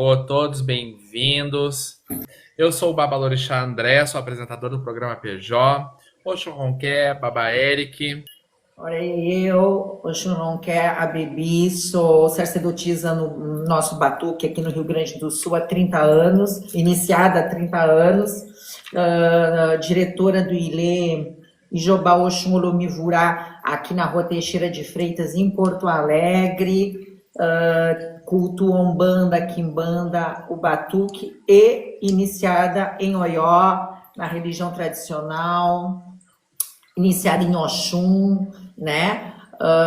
Todos bem-vindos. Eu sou o Babalorixá André, sou apresentador do programa PJ. Oxo Ronquer, Baba Eric. Ora, eu, Oxuronquer, a Bebi, sou sacerdotisa no nosso Batuque, aqui no Rio Grande do Sul, há 30 anos, iniciada há 30 anos, diretora do Ilê Ijobá Oxum Olomivurá, aqui na Rua Teixeira de Freitas, em Porto Alegre, cultuo Umbanda, Quimbanda, o Batuque, e iniciada em Oió, na religião tradicional, iniciada em Oxum, né?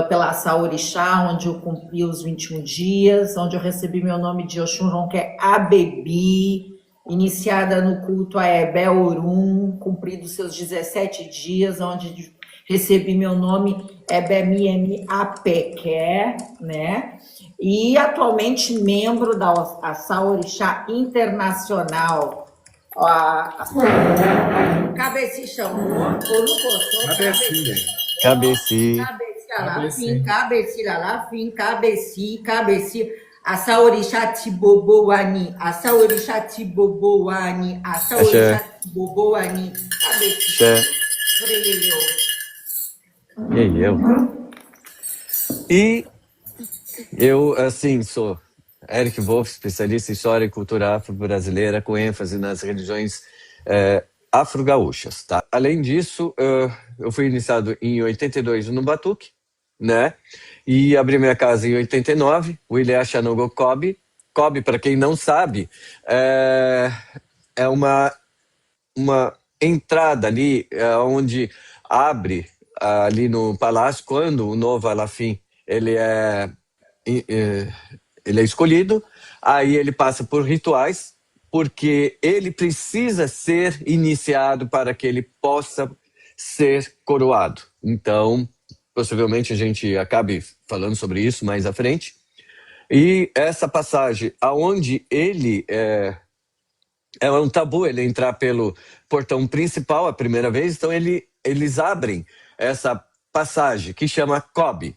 Pela Saorixá, onde eu cumpri os 21 dias, onde eu recebi meu nome de Oxum Ronquer Abebi, iniciada no culto a Ebé Orum, cumprido seus 17 dias, onde recebi meu nome Ebé Miemi Apequer, né? E atualmente membro da Saorixá Internacional. Cabeci chamou, ou não gostou? Cabecinha. Cabeci. Cabeci. A Saorixá Tiboboani, a Saorixá Tiboboani, a Saorixá Tiboboani. Cabeci. E eu, assim, sou Eric Wolff, especialista em história e cultura afro-brasileira, com ênfase nas religiões afro-gaúchas, tá? Além disso, eu fui iniciado em 82 no Batuque, né? E abri minha casa em 89, o Ilê Axanogô Cobe. Cobe, para quem não sabe, é uma entrada ali, onde abre ali no palácio, quando o novo Alafim ele é escolhido, aí ele passa por rituais, porque ele precisa ser iniciado para que ele possa ser coroado. Então, possivelmente a gente acabe falando sobre isso mais à frente. E essa passagem, aonde ele é um tabu ele entrar pelo portão principal a primeira vez, então eles abrem essa passagem que chama Cobe.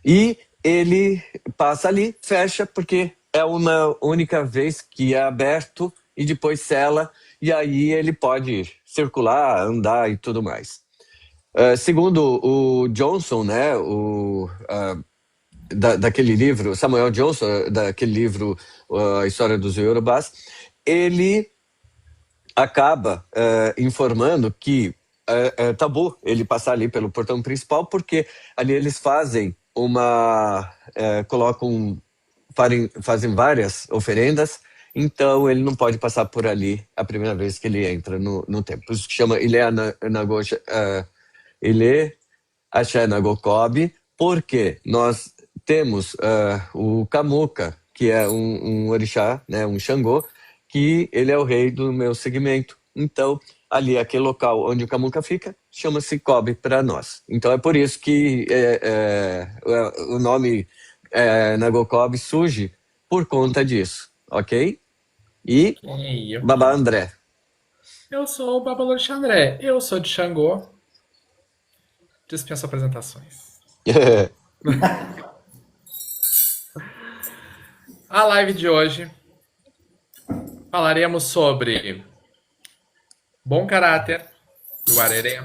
E ele passa ali, fecha, porque é uma única vez que é aberto e depois sela, e aí ele pode circular, andar e tudo mais. Segundo o Johnson, né, daquele livro, Samuel Johnson, daquele livro A História dos Yorubás, ele acaba informando que é tabu ele passar ali pelo portão principal, porque ali eles fazem fazem várias oferendas, então ele não pode passar por ali a primeira vez que ele entra no templo. Isso que chama Ilê Axanogô Cobe, porque nós temos o Kamuka, que é um orixá, né, um Xangô, que ele é o rei do meu segmento. Então, ali, aquele local onde o Kamuka fica, chama-se Cobe para nós. Então, é por isso que o nome Nagô Cobe surge por conta disso, ok? E Babá André. Eu sou o Babalorixá André. Eu sou de Xangô. Dispenso apresentações. A live de hoje falaremos sobre bom caráter do Arerê.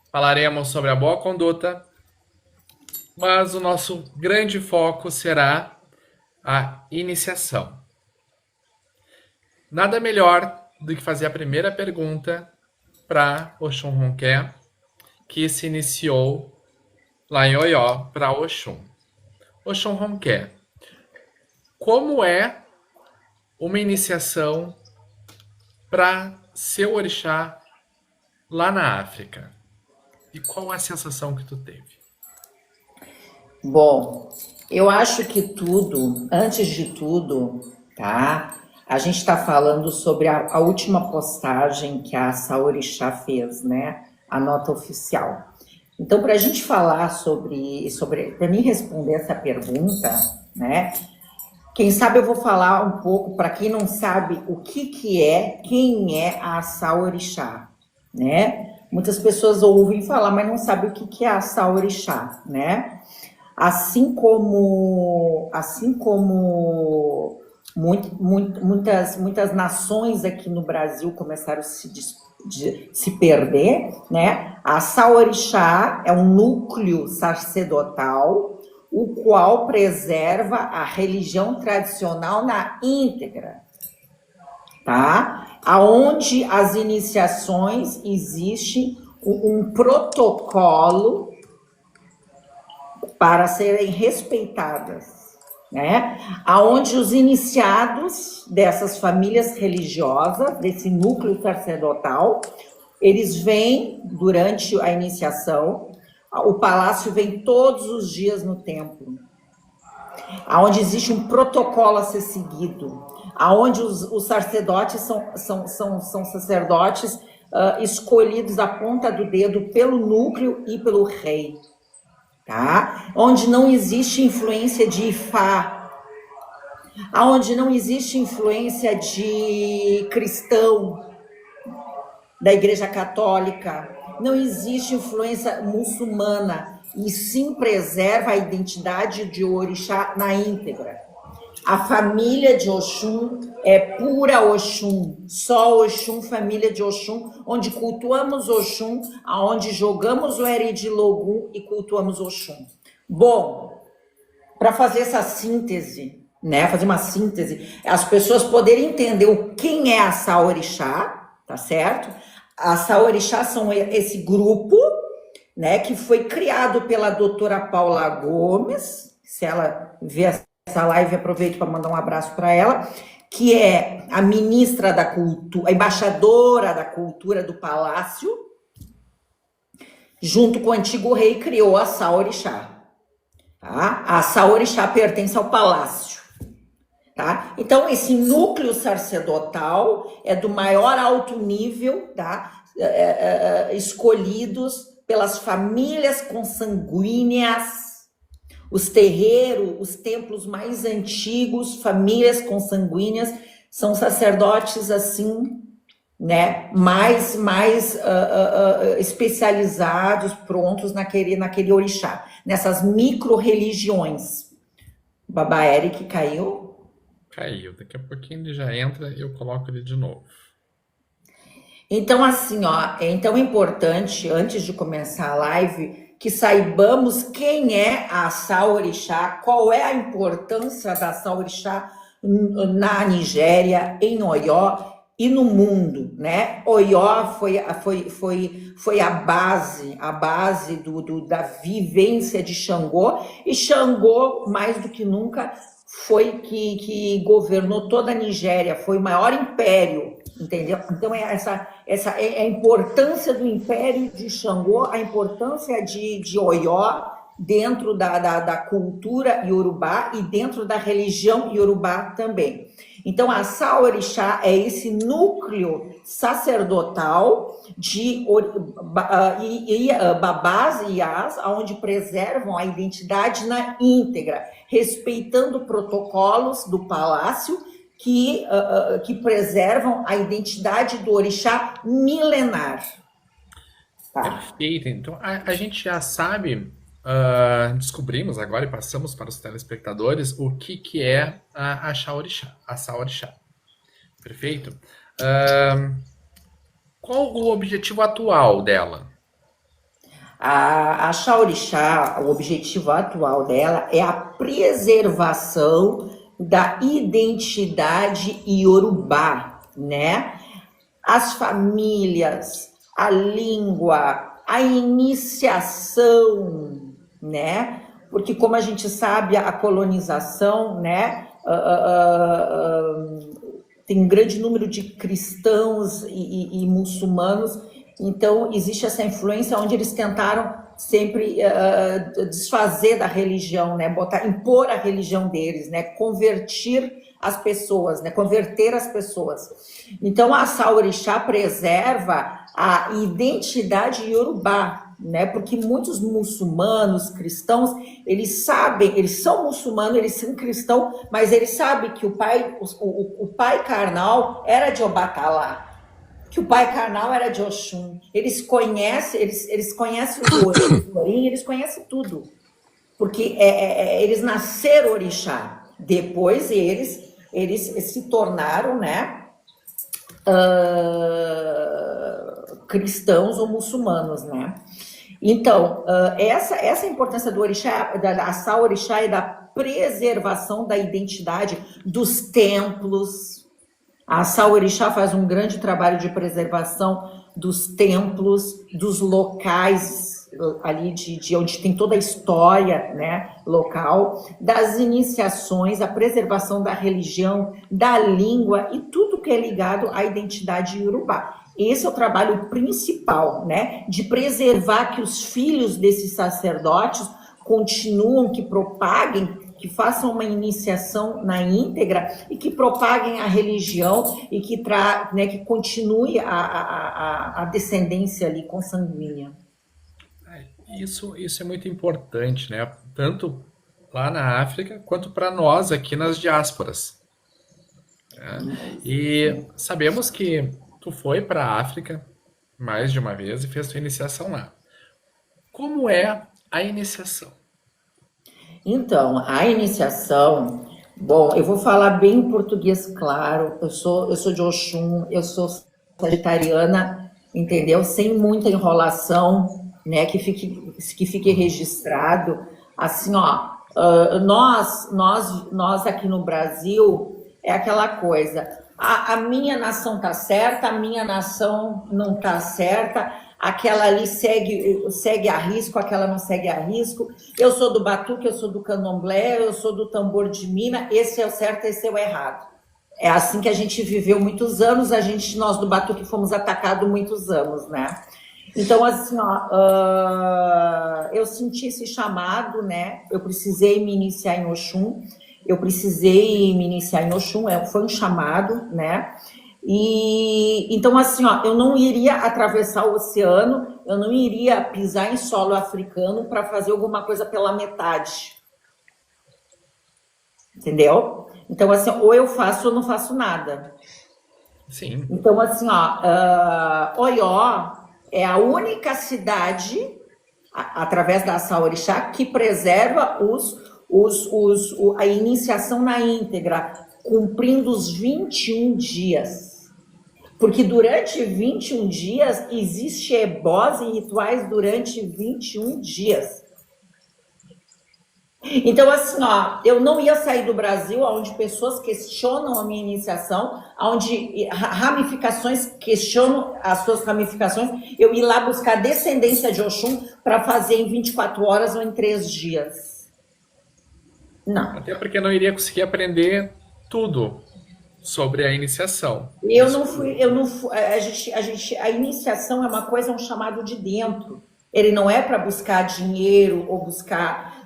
Falaremos sobre a boa conduta. Mas o nosso grande foco será a iniciação. Nada melhor do que fazer a primeira pergunta para Oxum Ronquer, que se iniciou lá em Oió para Oxum. Oxum Ronquer, como é uma iniciação para seu orixá lá na África? E qual é a sensação que tu teve? Bom, eu acho que tudo, antes de tudo, tá? A gente está falando sobre a última postagem que a Saorixá fez, né? A nota oficial. Então, para a gente falar sobre para mim responder essa pergunta, né? Quem sabe eu vou falar um pouco, para quem não sabe, quem é a Saorixá, né? Muitas pessoas ouvem falar, mas não sabem o que é a Saorixá, né? Assim como Muitas nações aqui no Brasil começaram a se perder, né? A Saorixá é um núcleo sacerdotal, o qual preserva a religião tradicional na íntegra, tá? Aonde as iniciações existe um protocolo para serem respeitadas, né? Aonde os iniciados dessas famílias religiosas, desse núcleo sacerdotal, eles vêm durante a iniciação, o palácio vem todos os dias no templo, aonde existe um protocolo a ser seguido, aonde os sacerdotes são sacerdotes escolhidos à ponta do dedo pelo núcleo e pelo rei, tá? Onde não existe influência de Ifá, onde não existe influência de cristão, da Igreja Católica, não existe influência muçulmana, e sim preserva a identidade de Orixá na íntegra. A família de Oxum é pura Oxum, só Oxum, família de Oxum, onde cultuamos Oxum, aonde jogamos o Eridilogum e cultuamos Oxum. Bom, para fazer essa síntese, né, fazer uma síntese, as pessoas poderem entender quem é a Saorixá, tá certo? A Saorixá são esse grupo, né, que foi criado pela doutora Paula Gomes, se ela vê essa live, aproveito para mandar um abraço para ela, que é a ministra da cultura, a embaixadora da cultura do palácio, junto com o antigo rei, criou a Saorixá. Tá? A Saorixá pertence ao palácio. Tá? Então, esse núcleo sacerdotal é do maior alto nível, tá? Escolhidos pelas famílias consanguíneas, os terreiros, os templos mais antigos, famílias consanguíneas, são sacerdotes assim, né, mais especializados, prontos naquele orixá, nessas micro-religiões. Baba Eric caiu? Caiu. Daqui a pouquinho ele já entra e eu coloco ele de novo. Então, assim, ó, então é importante, antes de começar a live, que saibamos quem é a Saorixá, qual é a importância da Saorixá na Nigéria, em Oió e no mundo, né? Oió foi a base da vivência de Xangô, e Xangô, mais do que nunca, foi que governou toda a Nigéria, foi o maior império, entendeu? Então, essa é a importância do império de Xangô, a importância de Oió dentro da cultura iorubá e dentro da religião iorubá também. Então, a Saorixá é esse núcleo sacerdotal de babás e iás, onde preservam a identidade na íntegra, respeitando protocolos do palácio que preservam a identidade do orixá milenar. Tá. Perfeito. Então, a gente já sabe, descobrimos agora e passamos para os telespectadores o que é a Saorixá. Perfeito? Qual o objetivo atual dela? A Saorixá, o objetivo atual dela é a preservação da identidade iorubá, né? As famílias, a língua, a iniciação, né? Porque, como a gente sabe, a colonização, né? Tem um grande número de cristãos e muçulmanos, então existe essa influência onde eles tentaram sempre desfazer da religião, né? Impor a religião deles, né? Converter as pessoas. Então, a Saorixá preserva a identidade iorubá, né? Porque muitos muçulmanos, cristãos, eles sabem, eles são muçulmanos, eles são cristãos, mas eles sabem que o pai carnal era de Obatalá, que o pai carnal era de Oxum. Eles conhecem o Orim, eles conhecem tudo, porque eles nasceram orixá. Depois eles eles se tornaram, né, cristãos ou muçulmanos, né? Então, essa importância do orixá, da Assá Orixá, e da preservação da identidade dos templos. A Assá Orixá faz um grande trabalho de preservação dos templos, dos locais ali de onde tem toda a história, né, local, das iniciações, a preservação da religião, da língua e tudo que é ligado à identidade iorubá. Esse é o trabalho principal, né, de preservar que os filhos desses sacerdotes continuam, que propaguem, que façam uma iniciação na íntegra e que propaguem a religião e que, né, que continue a descendência ali consanguínea. Isso é muito importante, né? Tanto lá na África quanto para nós aqui nas diásporas. Né? E sabemos que tu foi para a África mais de uma vez e fez tua iniciação lá. Como é a iniciação? Então, a iniciação, bom, eu vou falar bem em português claro. Eu sou de Oxum, eu sou sagitariana, entendeu? Sem muita enrolação, né? Que fique registrado. Assim, ó, nós aqui no Brasil é aquela coisa. A minha nação tá certa, a minha nação não tá certa. Aquela ali segue a risco, aquela não segue a risco. Eu sou do batuque, eu sou do candomblé, eu sou do tambor de mina, esse é o certo, esse é o errado. É assim que a gente viveu muitos anos, nós do batuque fomos atacados muitos anos, né? Então, assim, ó, eu senti esse chamado, né? Eu precisei me iniciar em Oxum, foi um chamado, né? E então, assim, ó, eu não iria atravessar o oceano, eu não iria pisar em solo africano para fazer alguma coisa pela metade. Entendeu? Então, assim, ou eu faço ou não faço nada. Sim. Então, assim, ó, Oió é a única cidade, através da Assá Orixá, que preserva a iniciação na íntegra, cumprindo os 21 dias. Porque durante 21 dias, existe ebós e rituais durante 21 dias. Então, assim, ó, eu não ia sair do Brasil, onde pessoas questionam a minha iniciação, onde ramificações questionam as suas ramificações, eu ir lá buscar descendência de Oxum para fazer em 24 horas ou em 3 dias. Não. Até porque não iria conseguir aprender tudo sobre a iniciação. A iniciação é uma coisa, é um chamado de dentro. Ele não é para buscar dinheiro ou buscar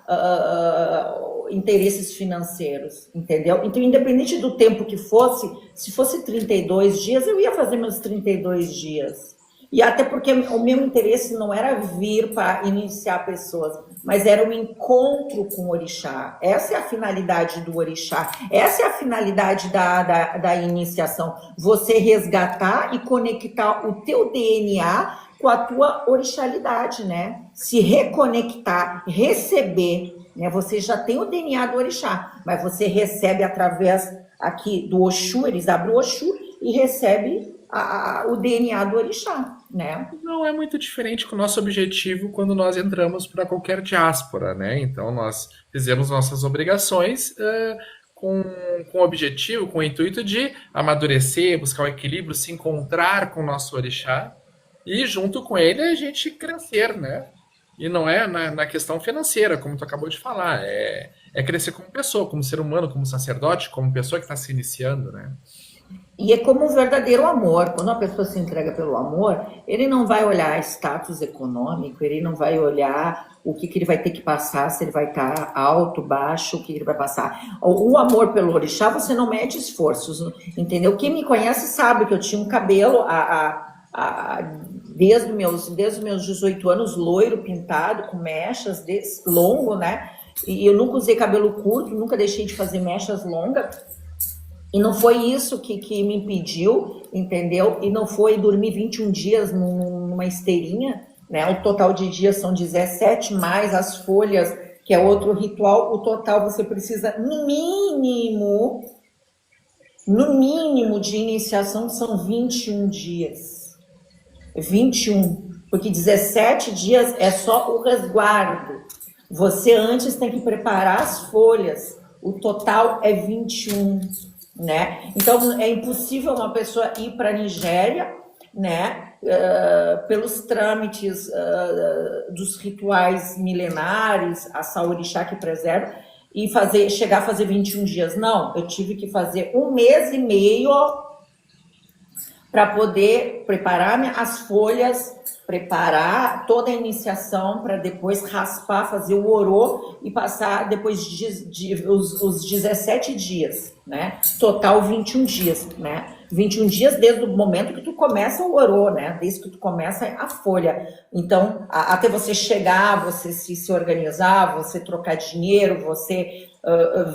interesses financeiros, entendeu? Então, independente do tempo que fosse, se fosse 32 dias, eu ia fazer meus 32 dias. E até porque o meu interesse não era vir para iniciar pessoas, mas era um encontro com o orixá. Essa é a finalidade do orixá, essa é a finalidade da iniciação. Você resgatar e conectar o teu DNA com a tua orixalidade, né? Se reconectar, receber, né? Você já tem o DNA do orixá, mas você recebe através aqui do Oxum, eles abrem o Oxum e recebe o DNA do orixá, né? Não é muito diferente com o nosso objetivo quando nós entramos para qualquer diáspora, né? Então nós fizemos nossas obrigações com o objetivo, com o intuito de amadurecer, buscar o equilíbrio, se encontrar com o nosso orixá e junto com ele a gente crescer, né? E não é na questão financeira, como tu acabou de falar, é crescer como pessoa, como ser humano, como sacerdote, como pessoa que está se iniciando, né? E é como um verdadeiro amor. Quando uma pessoa se entrega pelo amor, ele não vai olhar status econômico, ele não vai olhar o que ele vai ter que passar, se ele vai estar alto, baixo, o que ele vai passar. O amor pelo orixá, você não mede esforços, entendeu? Quem me conhece sabe que eu tinha um cabelo desde os meus 18 anos, loiro, pintado, com mechas, longo, né? E eu nunca usei cabelo curto, nunca deixei de fazer mechas longas. E não foi isso que me impediu, entendeu? E não foi dormir 21 dias numa esteirinha, né? O total de dias são 17, mais as folhas, que é outro ritual. O total você precisa, no mínimo, No mínimo de iniciação são 21 dias. 21, porque 17 dias é só o resguardo. Você antes tem que preparar as folhas. O total é 21, né? Então é impossível uma pessoa ir para a Nigéria, né? Pelos trâmites dos rituais milenares, a Saorixá que preserva, e chegar a fazer 21 dias. Não, eu tive que fazer 1 mês e meio para poder preparar as folhas, preparar toda a iniciação para depois raspar, fazer o orô e passar depois os 17 dias, né? Total 21 dias, né? 21 dias desde o momento que tu começa o orô, né? Desde que tu começa a folha. Então, até você chegar, você se organizar, você trocar dinheiro, você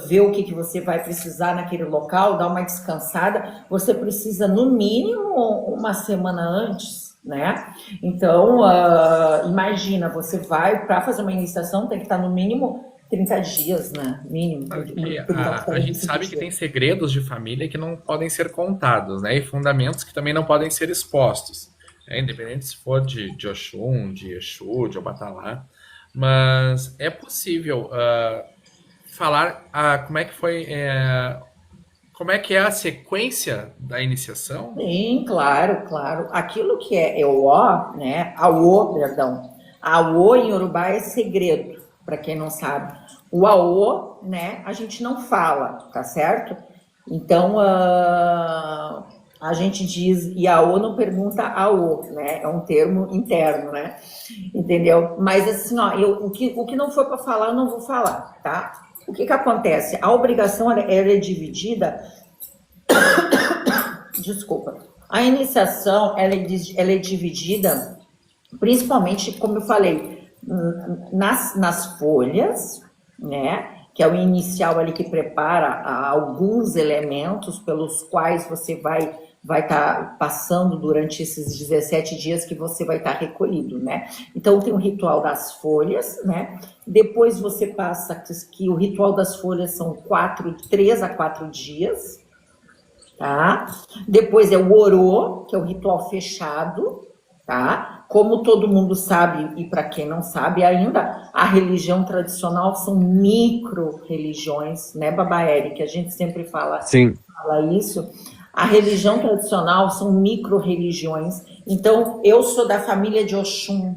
ver o que você vai precisar naquele local, dar uma descansada, você precisa, no mínimo, uma semana antes, né? Então, imagina, você vai para fazer uma iniciação, tem que estar no mínimo 30 dias, né? Mínimo. A gente sabe que tem segredos de família que não podem ser contados, né? E fundamentos que também não podem ser expostos, né? Independente se for de Oxum, de Exu, de Obatalá. Mas é possível falar como é que foi, como é que é a sequência da iniciação? Sim, claro, claro. Aquilo que é o, né? Perdão. O em Yorubá é segredo, para quem não sabe. O Aô, né? A gente não fala, tá certo? Então, a gente diz Iaô, não pergunta Aô, né? É um termo interno, né? Entendeu? Mas assim, ó, o que não for para falar, eu não vou falar, tá? O que acontece? A obrigação ela é dividida. Desculpa. A iniciação ela é dividida, principalmente, como eu falei, nas folhas, né? Que é o inicial ali que prepara alguns elementos pelos quais você vai estar passando durante esses 17 dias que você vai estar recolhido, né? Então tem o ritual das folhas, né? Depois você passa que o ritual das folhas são 3 a 4 dias, tá? Depois é o orô, que é o ritual fechado, tá? Como todo mundo sabe, e para quem não sabe ainda, a religião tradicional são micro-religiões, né, Babaeri, que a gente sempre fala isso. A religião tradicional são micro-religiões. Então, eu sou da família de Oxum.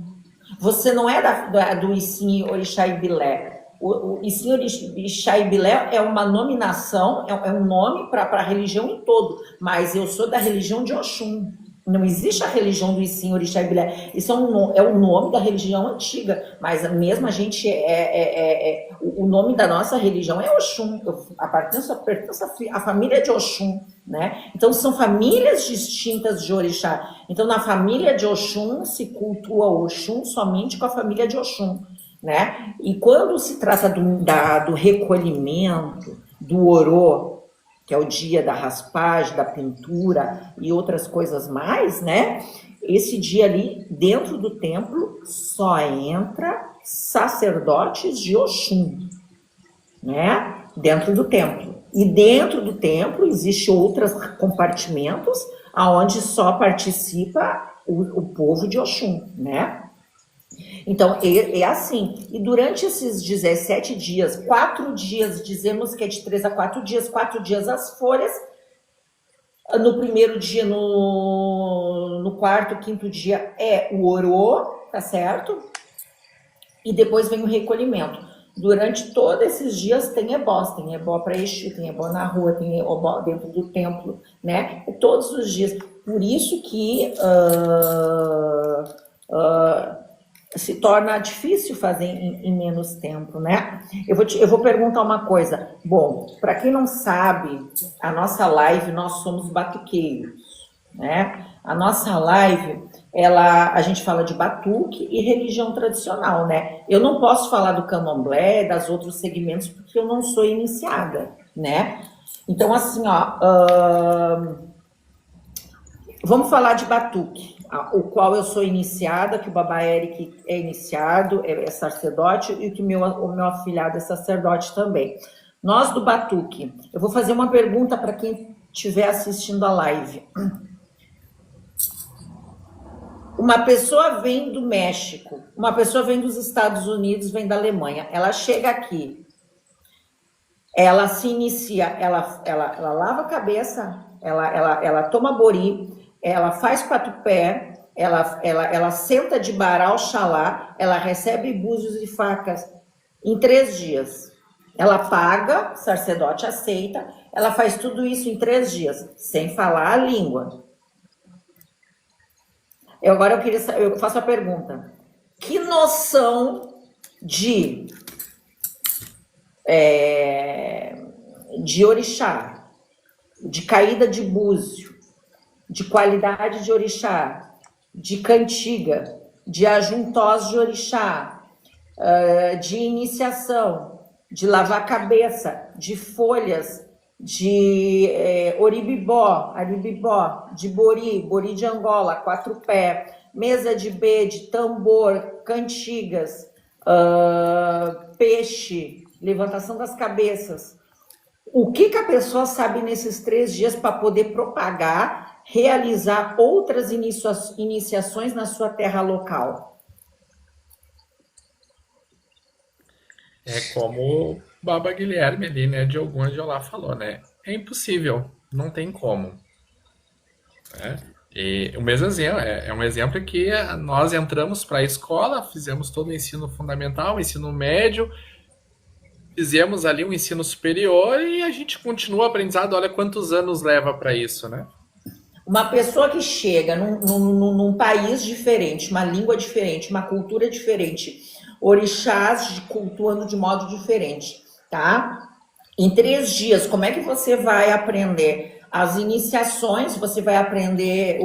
Você não é do Isim Orixá Ibilé. O Isim Orixá Ibilé é uma nominação, é um nome para a religião em todo, mas eu sou da religião de Oxum. Não existe a religião do Isim Orixá Ibilé. Isso é o nome da religião antiga, mas mesmo a gente o nome da nossa religião é Oxum. Eu pertenço à família de Oxum, né? Então são famílias distintas de Orixá. Então na família de Oxum se cultua Oxum somente com a família de Oxum, né? E quando se trata do recolhimento, do orô, que é o dia da raspagem, da pintura e outras coisas mais, né? Esse dia ali, dentro do templo, só entra sacerdotes de Oxum, né? Dentro do templo. E dentro do templo existem outros compartimentos onde só participa o povo de Oxum, né? Então, é assim. E durante esses 17 dias, 4 dias, dizemos que é de 3 a 4 dias as folhas. No primeiro dia, no quarto, quinto dia é o orô, tá certo? E depois vem o recolhimento. Durante todos esses dias tem ebó para Exu, tem ebó na rua, tem ebó dentro do templo, né? Todos os dias. Por isso que se torna difícil fazer em menos tempo, né? Eu vou perguntar uma coisa. Bom, para quem não sabe, a nossa live, nós somos batuqueiros, né? A nossa live, a gente fala de batuque e religião tradicional, né? Eu não posso falar do candomblé, das outros segmentos, porque eu não sou iniciada, né? Então, assim, vamos falar de batuque, o qual eu sou iniciada, que o Baba Eric é iniciado, é sacerdote, e que o meu afilhado é sacerdote também. Nós do batuque, eu vou fazer uma pergunta para quem estiver assistindo a live. Uma pessoa vem do México, uma pessoa vem dos Estados Unidos, vem da Alemanha. Ela chega aqui, ela se inicia, ela lava a cabeça, ela toma bori, ela faz patupé, ela senta de bará Oxalá, ela recebe búzios e facas em 3 dias. Ela paga, o sacerdote aceita, ela faz tudo isso em 3 dias, sem falar a língua. Agora eu faço a pergunta. Que noção de orixá, de caída de búzio, de qualidade de orixá, de cantiga, de ajuntós de orixá, de iniciação, de lavar cabeça, de folhas, de oribibó, aribibó, de bori de Angola, 4 pé, mesa de B, de tambor, cantigas, peixe, levantação das cabeças. O que a pessoa sabe nesses 3 dias para poder propagar, realizar outras iniciações na sua terra local? É como o Baba Guilherme ali, né, de Ogum de Olá falou, né? É impossível, não tem como. Né? E o mesmo exemplo, é um exemplo que nós entramos para a escola, fizemos todo o ensino fundamental, o ensino médio, fizemos ali um ensino superior e a gente continua aprendizado. Olha quantos anos leva para isso, né? Uma pessoa que chega num país diferente, uma língua diferente, uma cultura diferente, orixás cultuando de modo diferente, tá? Em 3 dias, como é que você vai aprender as iniciações? Você vai aprender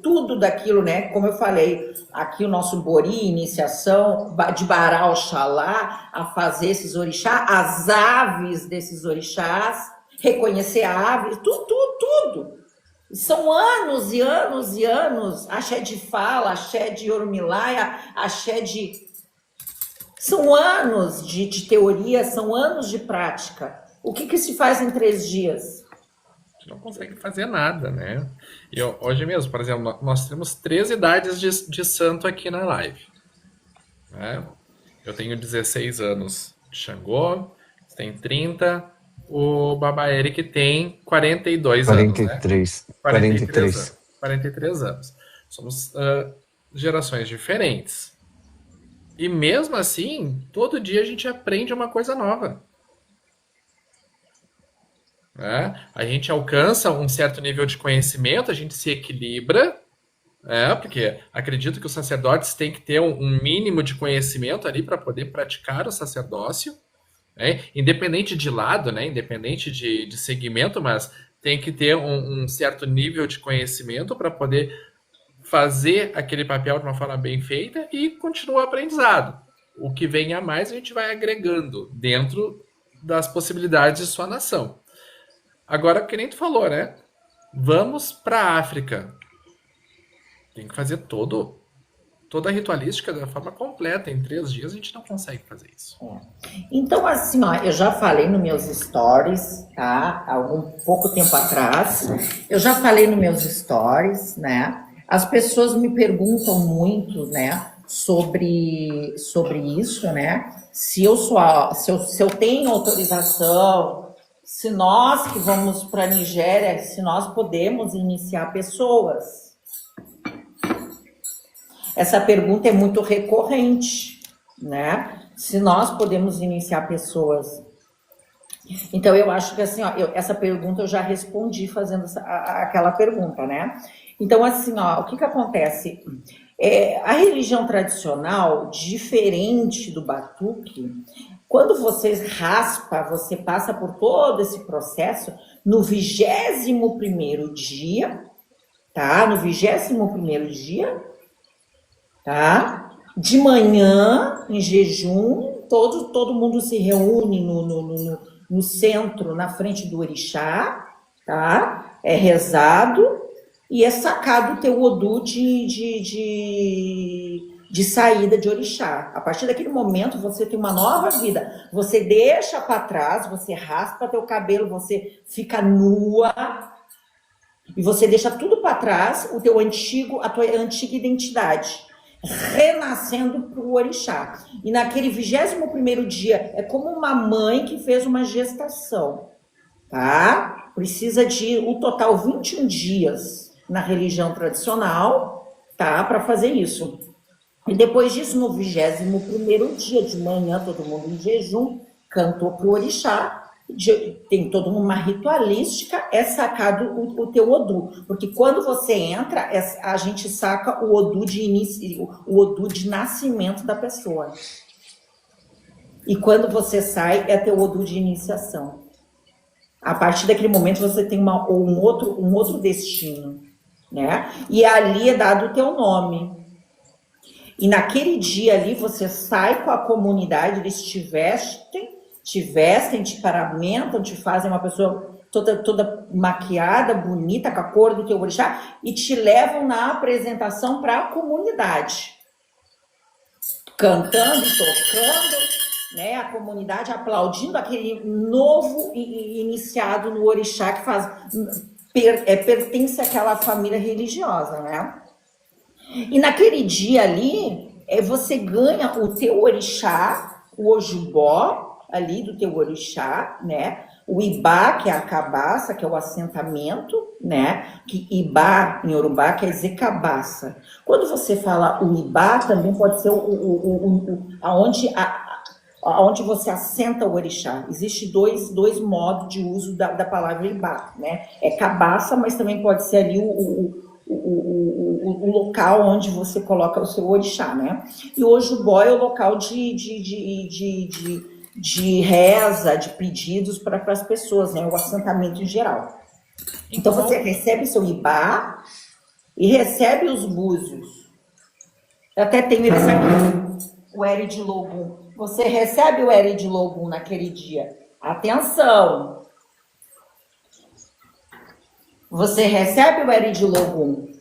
tudo daquilo, né? Como eu falei, aqui o nosso bori, iniciação, de bará Oxalá, a fazer esses orixás, as aves desses orixás, reconhecer a ave, tudo. São anos e anos e anos, axé de fala, axé de Ormilaia, axé de... São anos de teoria, são anos de prática. O que se faz em 3 dias? A gente não consegue fazer nada, né? E hoje mesmo, por exemplo, nós temos 3 idades de santo aqui na live. Né? Eu tenho 16 anos de Xangô, você tem 30, o Baba Eric tem 42 anos, né? 43 anos. Somos gerações diferentes. E mesmo assim, todo dia a gente aprende uma coisa nova. Né? A gente alcança um certo nível de conhecimento, a gente se equilibra, porque acredito que os sacerdotes têm que ter um mínimo de conhecimento ali para poder praticar o sacerdócio, né? Independente de lado, né? Independente de segmento, mas tem que ter um certo nível de conhecimento para poder fazer aquele papel de uma forma bem feita e continuar o aprendizado. O que vem a mais a gente vai agregando dentro das possibilidades de sua nação. Agora, que nem tu falou, né? Vamos para a África. Tem que fazer toda a ritualística da forma completa. Em 3 dias a gente não consegue fazer isso. Então, assim, ó, eu já falei nos meus stories, tá? Algum pouco tempo atrás. Eu já falei nos meus stories, né? As pessoas me perguntam muito, né? Sobre isso, né? Se eu tenho autorização, se nós que vamos para a Nigéria, se nós podemos iniciar pessoas. Essa pergunta é muito recorrente, né? Se nós podemos iniciar pessoas. Então, eu acho que assim, ó, essa pergunta eu já respondi fazendo aquela pergunta, né? Então, assim, ó, o que acontece? A religião tradicional, diferente do batuque, quando você raspa, você passa por todo esse processo, no 21º dia, tá? No 21º dia, tá? De manhã, em jejum, todo mundo se reúne no centro, na frente do orixá, tá? É rezado e é sacado o teu odô de saída de orixá. A partir daquele momento, você tem uma nova vida. Você deixa para trás, você raspa teu cabelo, você fica nua, E você deixa tudo para trás, o teu antigo, a tua antiga identidade, renascendo para o orixá. E naquele 21º dia, é como uma mãe que fez uma gestação, tá? Precisa de o total 21 dias na religião tradicional, tá? Para fazer isso. E depois disso, no 21º dia de manhã, todo mundo em jejum, cantou para o orixá, tem toda uma ritualística, é sacado o teu Odu. Porque quando você entra, a gente saca o Odu de início, o Odu de nascimento da pessoa. E quando você sai, é teu Odu de iniciação. A partir daquele momento, você tem um outro destino, né? E ali é dado o teu nome. E naquele dia ali, você sai com a comunidade, eles te vestem, te paramentam, te fazem uma pessoa toda maquiada, bonita, com a cor do teu orixá, e te levam na apresentação para a comunidade. Cantando, tocando, né? A comunidade aplaudindo aquele novo iniciado no orixá que pertence àquela família religiosa, né? E naquele dia ali, você ganha o teu orixá, o Ojubó, ali do teu orixá, né? O Ibá, que é a cabaça, que é o assentamento, né? Que Ibá, em Yorubá, quer dizer cabaça. Quando você fala o Ibá, também pode ser aonde você assenta o orixá. Existe dois modos de uso da palavra Ibá, né? É cabaça, mas também pode ser ali o local onde você coloca o seu orixá, né? E o Ojubó é o local de reza, de pedidos para as pessoas, né? O assentamento em geral. Então você recebe seu Ibá e recebe os búzios. Eu até tenho esse aqui, o Eri de Logum. Você recebe o Eri de Logum naquele dia. Atenção! Você recebe o Eri de Logum.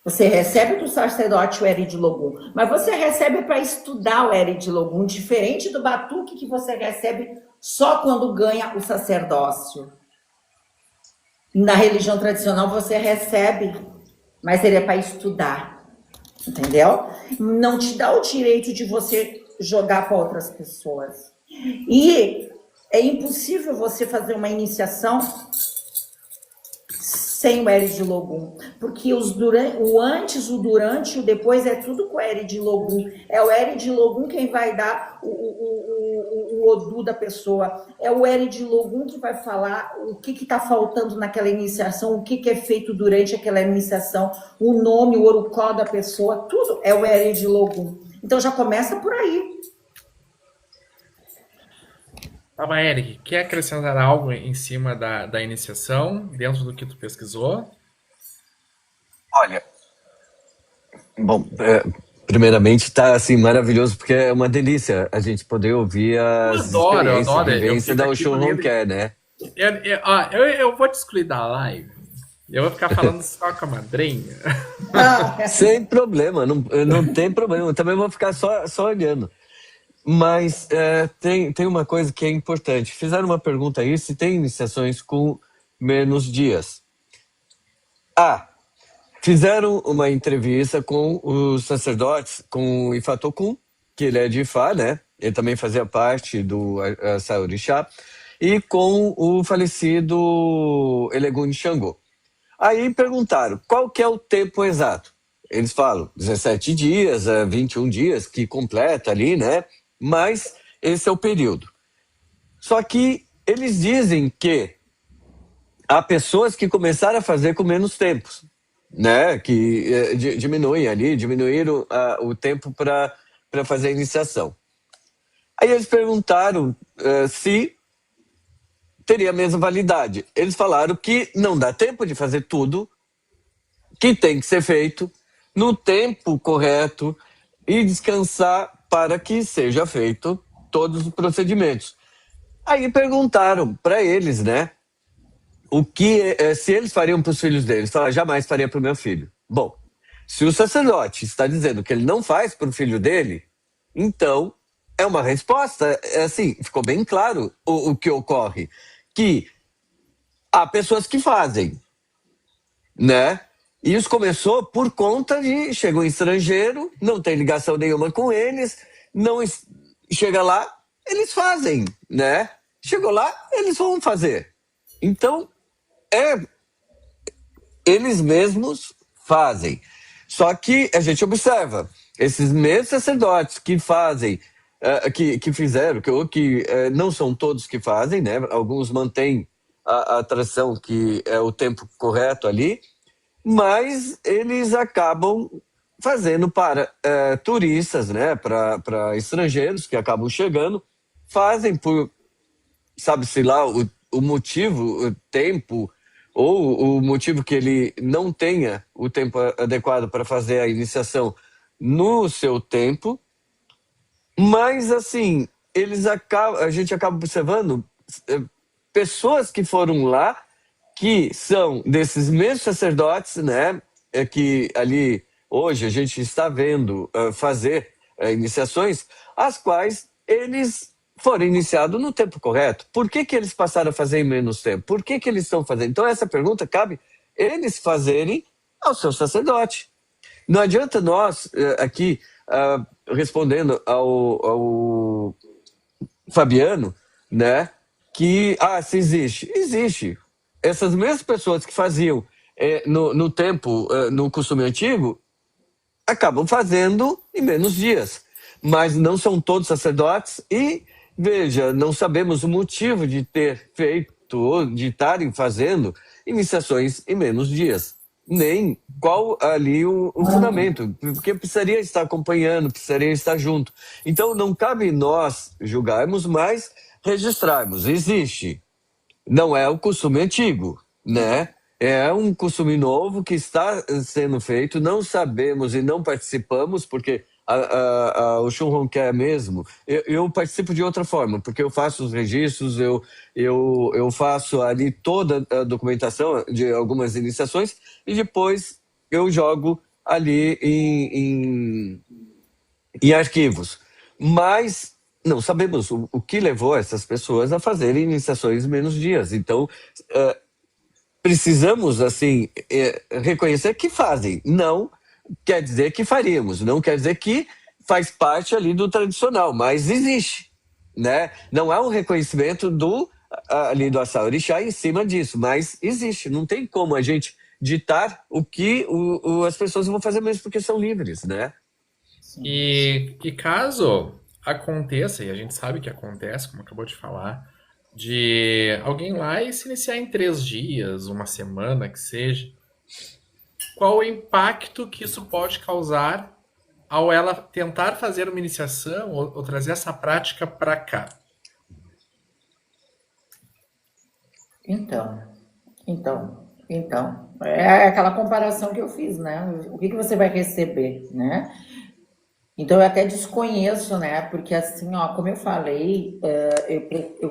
Você recebe do sacerdote o Eri de Logum, mas você recebe para estudar o Eri de Logum, diferente do batuque que você recebe só quando ganha o sacerdócio. Na religião tradicional você recebe, mas ele é para estudar, entendeu? Não te dá o direito de você jogar para outras pessoas. E é impossível você fazer uma iniciação sem o Eri de Logum, porque o antes, o durante e o depois é tudo com o Eri de Logum. É o Eri de Logum quem vai dar o Odu da pessoa. É o Eri de Logum que vai falar o que está faltando naquela iniciação, o que é feito durante aquela iniciação, o nome, o orocó da pessoa, tudo é o Eri de Logum. Então já começa por aí. Tá, Eric, quer acrescentar algo em cima da iniciação, dentro do que tu pesquisou? Olha, bom, primeiramente está assim, maravilhoso, porque é uma delícia a gente poder ouvir as experiências, a vivência da Oxum Ronquer, né? Eu vou te excluir da live. Eu vou ficar falando só com a madrinha. Sem problema, não tem problema. Eu também vou ficar só olhando. Mas tem uma coisa que é importante. Fizeram uma pergunta aí se tem iniciações com menos dias. Fizeram uma entrevista com os sacerdotes, com o Ifá Tokun, que ele é de Ifá, né? Ele também fazia parte do Saorixá, e com o falecido Elegun de Xangô. Aí perguntaram, qual que é o tempo exato? Eles falam 17 dias, 21 dias, que completa ali, né? Mas esse é o período. Só que eles dizem que há pessoas que começaram a fazer com menos tempos, né? Que diminuíram o tempo para fazer a iniciação. Aí eles perguntaram se teria a mesma validade. Eles falaram que não dá tempo de fazer tudo, que tem que ser feito no tempo correto e descansar para que seja feito todos os procedimentos. Aí perguntaram para eles, né? Se eles fariam para os filhos deles. Falaram, jamais faria para o meu filho. Bom, se o sacerdote está dizendo que ele não faz para o filho dele, então é uma resposta. Assim, ficou bem claro o que ocorre. Que há pessoas que fazem, né? E isso começou por conta de chega um estrangeiro, não tem ligação nenhuma com eles, não chega lá, eles fazem, né? Chegou lá, eles vão fazer. Então, eles mesmos fazem. Só que a gente observa, esses mesmos sacerdotes que fazem, que fizeram, que não são todos que fazem, né? Alguns mantêm a tradição que é o tempo correto ali, mas eles acabam fazendo para turistas, né? Para estrangeiros que acabam chegando, fazem por, sabe-se lá, o motivo, o tempo, ou o motivo que ele não tenha o tempo adequado para fazer a iniciação no seu tempo, mas assim, a gente acaba observando pessoas que foram lá, que são desses mesmos sacerdotes, né, que ali hoje a gente está vendo fazer iniciações, as quais eles foram iniciados no tempo correto. Por que que eles passaram a fazer em menos tempo? Por que que eles estão fazendo? Então essa pergunta cabe eles fazerem ao seu sacerdote. Não adianta nós aqui respondendo ao Fabiano, né, que se existe. Existe. Essas mesmas pessoas que faziam no tempo, no costume antigo, acabam fazendo em menos dias. Mas não são todos sacerdotes e, veja, não sabemos o motivo de ter feito ou de estarem fazendo iniciações em menos dias. Nem qual ali o fundamento, porque precisaria estar acompanhando, precisaria estar junto. Então não cabe nós julgarmos, mas registrarmos. Existe. Não é o costume antigo, né? É um costume novo que está sendo feito, não sabemos e não participamos, porque o Shunhonké mesmo, eu participo de outra forma, porque eu faço os registros, eu faço ali toda a documentação de algumas iniciações e depois eu jogo ali em arquivos. Mas não sabemos o que levou essas pessoas a fazerem iniciações menos dias. Então, precisamos, assim, reconhecer que fazem. Não quer dizer que faríamos, não quer dizer que faz parte ali do tradicional, mas existe, né? Não há um reconhecimento ali do Assá Orixá em cima disso, mas existe. Não tem como a gente ditar o que as pessoas vão fazer mesmo porque são livres, né? E caso aconteça, e a gente sabe que acontece, como acabou de falar, de alguém lá e se iniciar em 3 dias, uma semana que seja, qual o impacto que isso pode causar ao ela tentar fazer uma iniciação ou trazer essa prática para cá? Então, é aquela comparação que eu fiz, né? O que você vai receber, né? Então eu até desconheço, né? Porque assim, ó, como eu falei,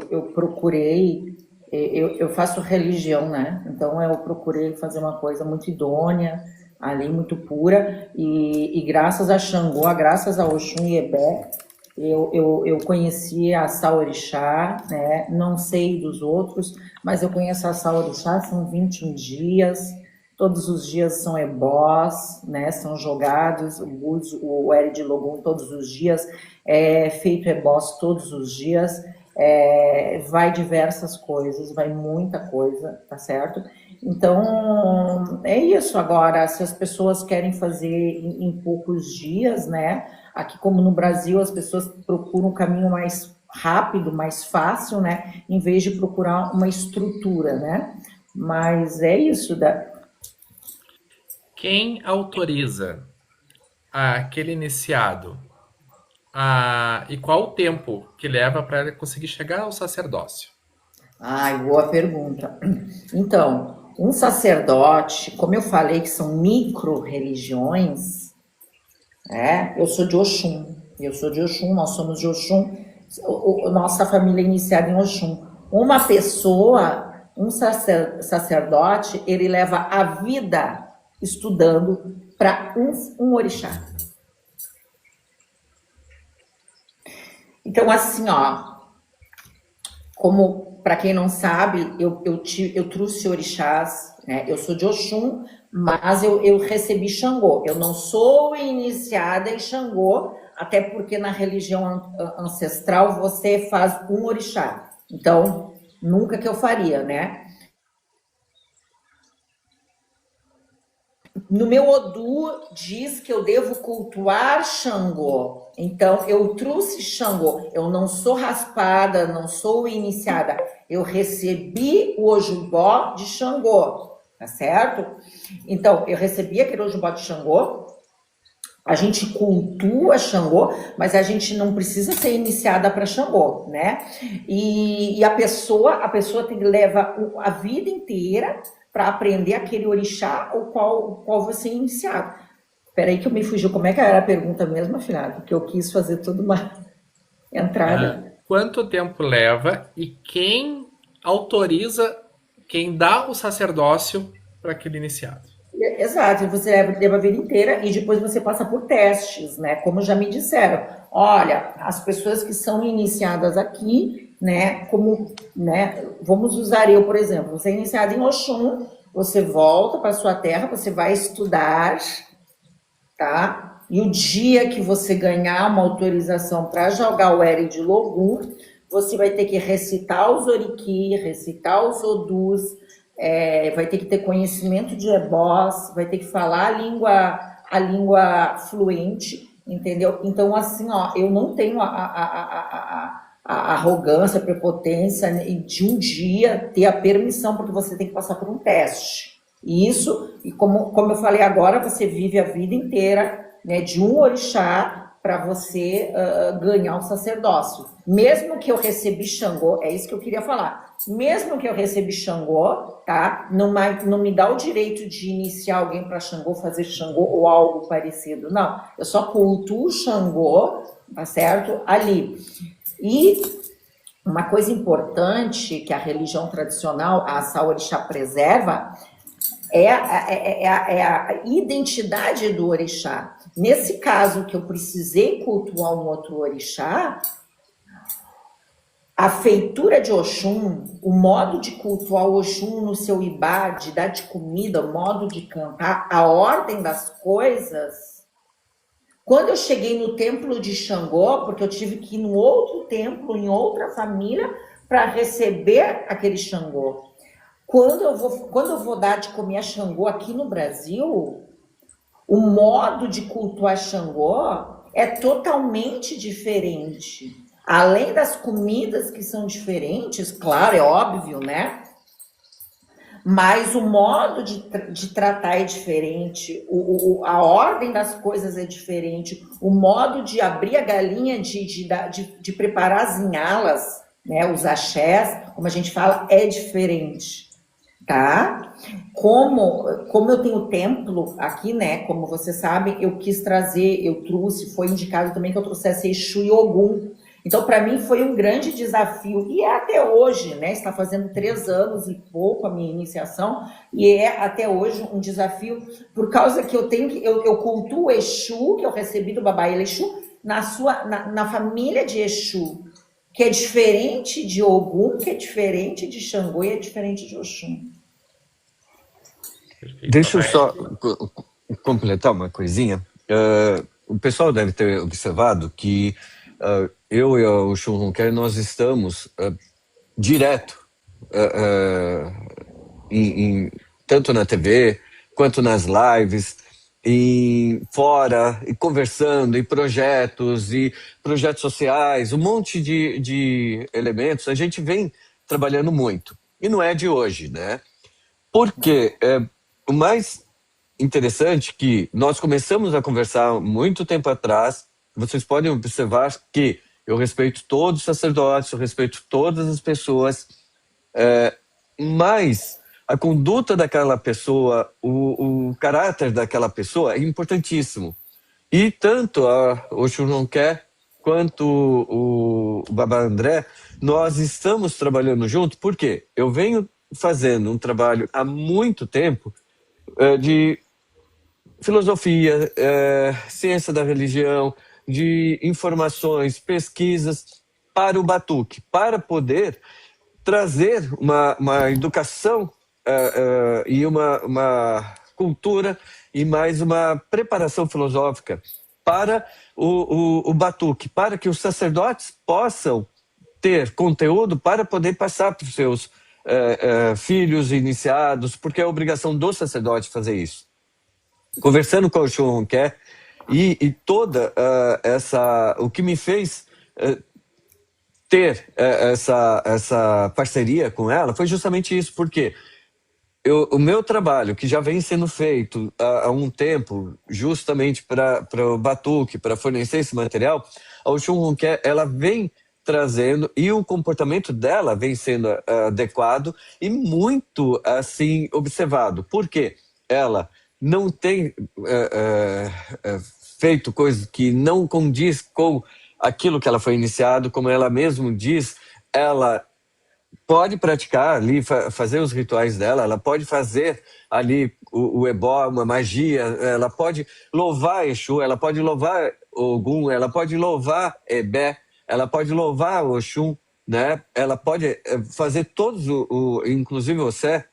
eu procurei, eu faço religião, né? Então eu procurei fazer uma coisa muito idônea, ali muito pura, e graças a Xangô, graças a Oxum e Ebé, eu conheci a Saorixá, né? Não sei dos outros, mas eu conheço a Saorixá, são 21 dias, todos os dias são ebós, né? São jogados, o Búzios, o Eri de Logum todos os dias, é feito ebós todos os dias, vai diversas coisas, vai muita coisa, tá certo? Então, é isso. Agora, se as pessoas querem fazer em poucos dias, né? Aqui, como no Brasil, as pessoas procuram um caminho mais rápido, mais fácil, né? Em vez de procurar uma estrutura, né? Mas é isso. Quem autoriza aquele iniciado e qual o tempo que leva para ele conseguir chegar ao sacerdócio? Ai, boa pergunta. Então, um sacerdote, como eu falei que são micro-religiões, eu sou de Oxum, nós somos de Oxum, nossa família é iniciada em Oxum. Uma pessoa, um sacerdote, ele leva a vida estudando para um orixá. Então, assim, ó, como para quem não sabe, eu trouxe orixás, né? Eu sou de Oxum, mas eu recebi Xangô. Eu não sou iniciada em Xangô, até porque na religião ancestral você faz um orixá. Então, nunca que eu faria, né? No meu Odu diz que eu devo cultuar Xangô. Então, eu trouxe Xangô. Eu não sou raspada, não sou iniciada. Eu recebi o Ojubó de Xangô, tá certo? Então, eu recebi aquele Ojubó de Xangô. A gente cultua Xangô, mas a gente não precisa ser iniciada para Xangô, né? E a pessoa tem que levar a vida inteira para aprender aquele orixá o qual você é iniciado. Peraí que eu me fugiu. Como é que era a pergunta mesmo, afilhado? Porque eu quis fazer toda uma entrada. Quanto tempo leva e quem autoriza, quem dá o sacerdócio para aquele iniciado? Exato, você leva a vida inteira e depois você passa por testes, né? Como já me disseram, olha, as pessoas que são iniciadas aqui, né? Como, né? Vamos usar eu, por exemplo, você é iniciado em Oxum, você volta para sua terra, você vai estudar, tá? E o dia que você ganhar uma autorização para jogar o Eri de Logum, você vai ter que recitar os Oriki, recitar os Odus, vai ter que ter conhecimento de ebós, vai ter que falar a língua fluente, entendeu? Então, assim, ó, eu não tenho a arrogância, a prepotência de um dia ter a permissão, porque você tem que passar por um teste. E como eu falei agora, você vive a vida inteira, né, de um orixá para você ganhar o sacerdócio. Mesmo que eu recebi Xangô, é isso que eu queria falar. Mesmo que eu recebi Xangô, tá? Não me dá o direito de iniciar alguém para Xangô, fazer Xangô ou algo parecido. Não, eu só cultuo Xangô, tá certo? Ali. E uma coisa importante que a religião tradicional, a Assá Orixá preserva, é a identidade do orixá. Nesse caso que eu precisei cultuar um outro orixá, a feitura de Oxum, o modo de cultuar o Oxum no seu ibá, de dar de comida, o modo de cantar, a ordem das coisas. Quando eu cheguei no templo de Xangô, porque eu tive que ir num outro templo, em outra família, para receber aquele Xangô. Quando eu vou dar de comer a Xangô aqui no Brasil, o modo de cultuar Xangô é totalmente diferente. Além das comidas que são diferentes, claro, é óbvio, né? Mas o modo de tratar é diferente, a ordem das coisas é diferente, o modo de abrir a galinha, de preparar as nhalas, né, os axés, como a gente fala, é diferente. Tá? Como eu tenho templo aqui, né? Como vocês sabem, eu quis trazer, foi indicado também que eu trouxesse Exu e Ogum. Então, para mim, foi um grande desafio, e é até hoje, né? Está fazendo 3 anos e pouco a minha iniciação, e é até hoje um desafio, por causa que eu cultuo Exu, que eu recebi do Babá Exu, na família de Exu, que é diferente de Ogum, que é diferente de Xangô e é diferente de Oxum. Deixa eu só completar uma coisinha. O pessoal deve ter observado que eu e o Oxum Ronquer, nós estamos direto, tanto na TV, quanto nas lives, fora, e conversando, e projetos sociais, um monte de elementos. A gente vem trabalhando muito, e não é de hoje, né? Porque o mais interessante é que nós começamos a conversar muito tempo atrás. Vocês podem observar que eu respeito todos os sacerdotes, eu respeito todas as pessoas, mas a conduta daquela pessoa, o caráter daquela pessoa é importantíssimo. E tanto a Oxum Ronquer quanto o Babá André, nós estamos trabalhando junto, porque eu venho fazendo um trabalho há muito tempo de filosofia, ciência da religião, de informações, pesquisas para o batuque, para poder trazer uma educação e uma cultura e mais uma preparação filosófica para o batuque, para que os sacerdotes possam ter conteúdo para poder passar para os seus filhos iniciados, porque é a obrigação do sacerdote fazer isso. Conversando com o Oxum Ronquer e toda o que me fez ter essa parceria com ela foi justamente isso, porque o meu trabalho, que já vem sendo feito há um tempo, justamente para o batuque, para fornecer esse material, a Oxum Ronquer, ela vem trazendo, e o comportamento dela vem sendo adequado e muito assim observado. Por quê? Ela não tem feito coisas que não condiz com aquilo que ela foi iniciado, como ela mesmo diz, ela pode praticar ali, fazer os rituais dela, ela pode fazer ali o ebó, uma magia, ela pode louvar Exu, ela pode louvar Ogum, ela pode louvar Ebé, ela pode louvar Oxum, né? Ela pode fazer todos, inclusive o Sé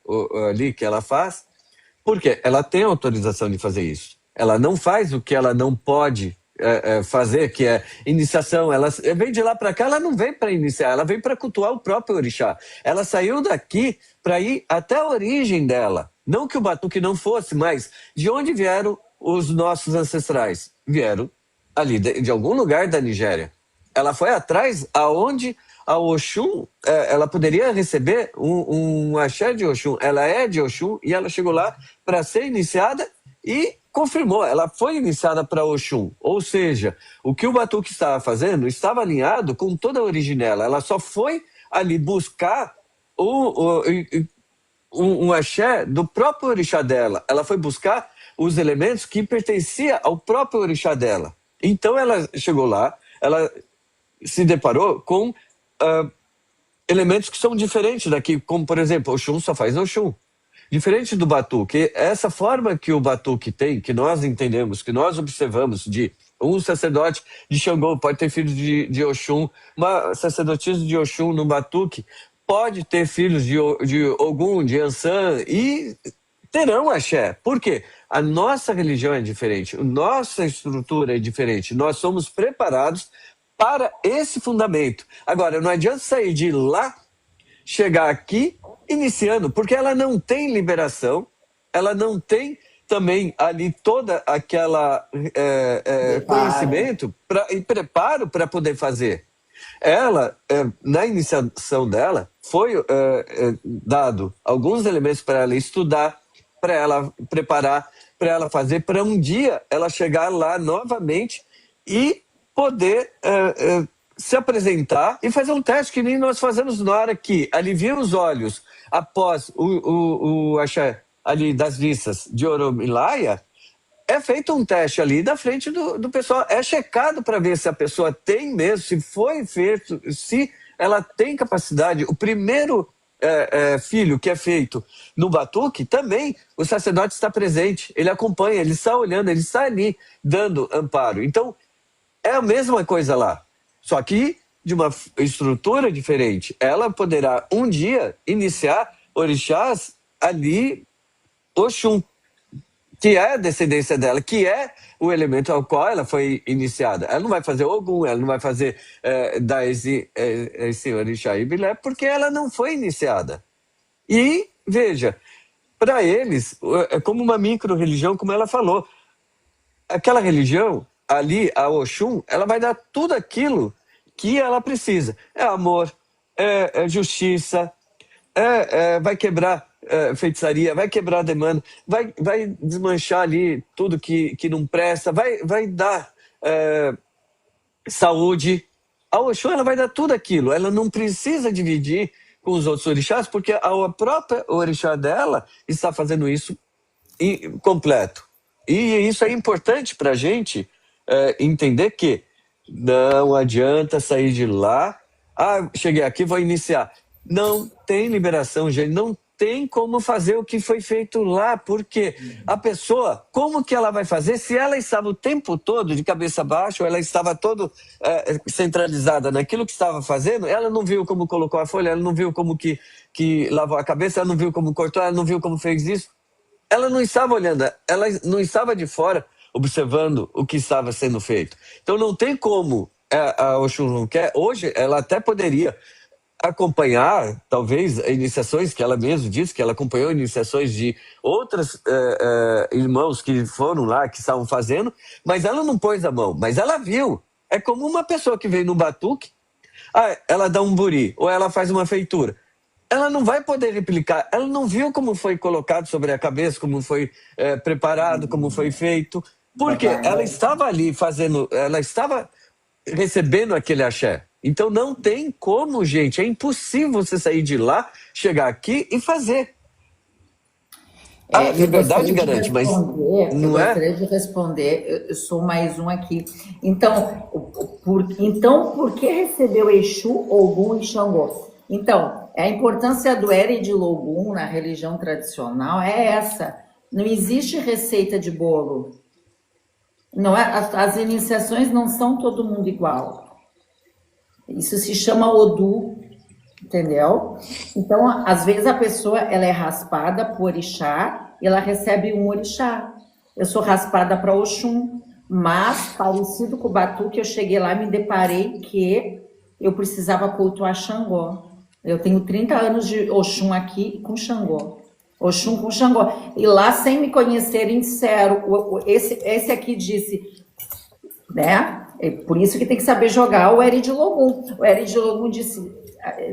ali que ela faz, porque ela tem autorização de fazer isso. Ela não faz o que ela não pode fazer, que é iniciação. Ela vem de lá para cá, ela não vem para iniciar, ela vem para cultuar o próprio orixá. Ela saiu daqui para ir até a origem dela. Não que o batuque não fosse, mas de onde vieram os nossos ancestrais? Vieram ali, de algum lugar da Nigéria. Ela foi atrás aonde a Oxum, ela poderia receber um axé de Oxum. Ela é de Oxum e ela chegou lá para ser iniciada e confirmou, ela foi iniciada para Oxum. Ou seja, o que o batuque estava fazendo estava alinhado com toda a origem dela. Ela só foi ali buscar um axé do próprio orixá dela. Ela foi buscar os elementos que pertenciam ao próprio orixá dela. Então ela chegou lá, ela se deparou com elementos que são diferentes daqui, como por exemplo, Oxum só faz Oxum. Diferente do batuque, essa forma que o batuque tem, que nós entendemos, que nós observamos, de um sacerdote de Xangô pode ter filhos de Oxum, uma sacerdotisa de Oxum no batuque pode ter filhos de Ogum, de Ansan, e terão axé. Por quê? A nossa religião é diferente, a nossa estrutura é diferente, nós somos preparados para esse fundamento. Agora, não adianta sair de lá, chegar aqui iniciando, porque ela não tem liberação, ela não tem também ali toda aquela conhecimento e preparo para poder fazer. Ela, na iniciação dela, foi dado alguns elementos para ela estudar, para ela preparar, para ela fazer, para um dia ela chegar lá novamente e poder se apresentar e fazer um teste que nem nós fazemos na hora que alivia os olhos após o axé ali das listas de Oromilaia. É feito um teste ali da frente do pessoal, é checado para ver se a pessoa tem mesmo, se foi feito, se ela tem capacidade. O primeiro filho que é feito no batuque, também o sacerdote está presente, ele acompanha, ele está olhando, ele está ali dando amparo. Então, é a mesma coisa lá, só que de uma estrutura diferente. Ela poderá um dia iniciar orixás ali, Oxum, que é a descendência dela, que é o elemento ao qual ela foi iniciada. Ela não vai fazer Ogum, ela não vai fazer esse orixá Ibilé, porque ela não foi iniciada. E, veja, para eles, é como uma micro-religião, como ela falou. Aquela religião, ali, a Oxum, ela vai dar tudo aquilo que ela precisa. É amor, é justiça, vai quebrar feitiçaria, vai quebrar a demanda, vai desmanchar ali tudo que não presta, vai dar saúde. A Oxum, ela vai dar tudo aquilo, ela não precisa dividir com os outros orixás, porque a própria orixá dela está fazendo isso completo. E isso é importante para a gente entender que não adianta sair de lá, cheguei aqui, vou iniciar. Não tem liberação, gente, não tem como fazer o que foi feito lá, porque a pessoa, como que ela vai fazer se ela estava o tempo todo de cabeça baixa, ou ela estava todo centralizada naquilo que estava fazendo, ela não viu como colocou a folha, ela não viu como que lavou a cabeça, ela não viu como cortou, ela não viu como fez isso. Ela não estava olhando, ela não estava de fora observando o que estava sendo feito. Então não tem como a Oxum Ronqué, hoje ela até poderia acompanhar, talvez, iniciações que ela mesma disse, que ela acompanhou iniciações de outros irmãos que foram lá, que estavam fazendo, mas ela não pôs a mão, mas ela viu. É como uma pessoa que vem no batuque, ela dá um buri, ou ela faz uma feitura. Ela não vai poder replicar, ela não viu como foi colocado sobre a cabeça, como foi preparado, como foi feito, porque ela estava ali fazendo, ela estava recebendo aquele axé. Então não tem como, gente, é impossível você sair de lá, chegar aqui e fazer. A verdade garante, mas não eu gostaria é? de responder, eu sou mais um aqui. Então, por que recebeu Exu, Ogum e Xangô? Então, a importância do Eri de Logum na religião tradicional é essa. Não existe receita de bolo. Não é, as iniciações não são todo mundo igual. Isso se chama Odu, entendeu? Então, às vezes a pessoa ela é raspada por orixá e ela recebe um orixá. Eu sou raspada para Oxum, mas parecido com o batuque, eu cheguei lá e me deparei que eu precisava cultuar Xangô. Eu tenho 30 anos de Oxum aqui com Xangô. Oxum com Xangô. E lá, sem me conhecerem, disseram, esse aqui disse, né? É por isso que tem que saber jogar o Eri de Logum. O Eri de Logum disse,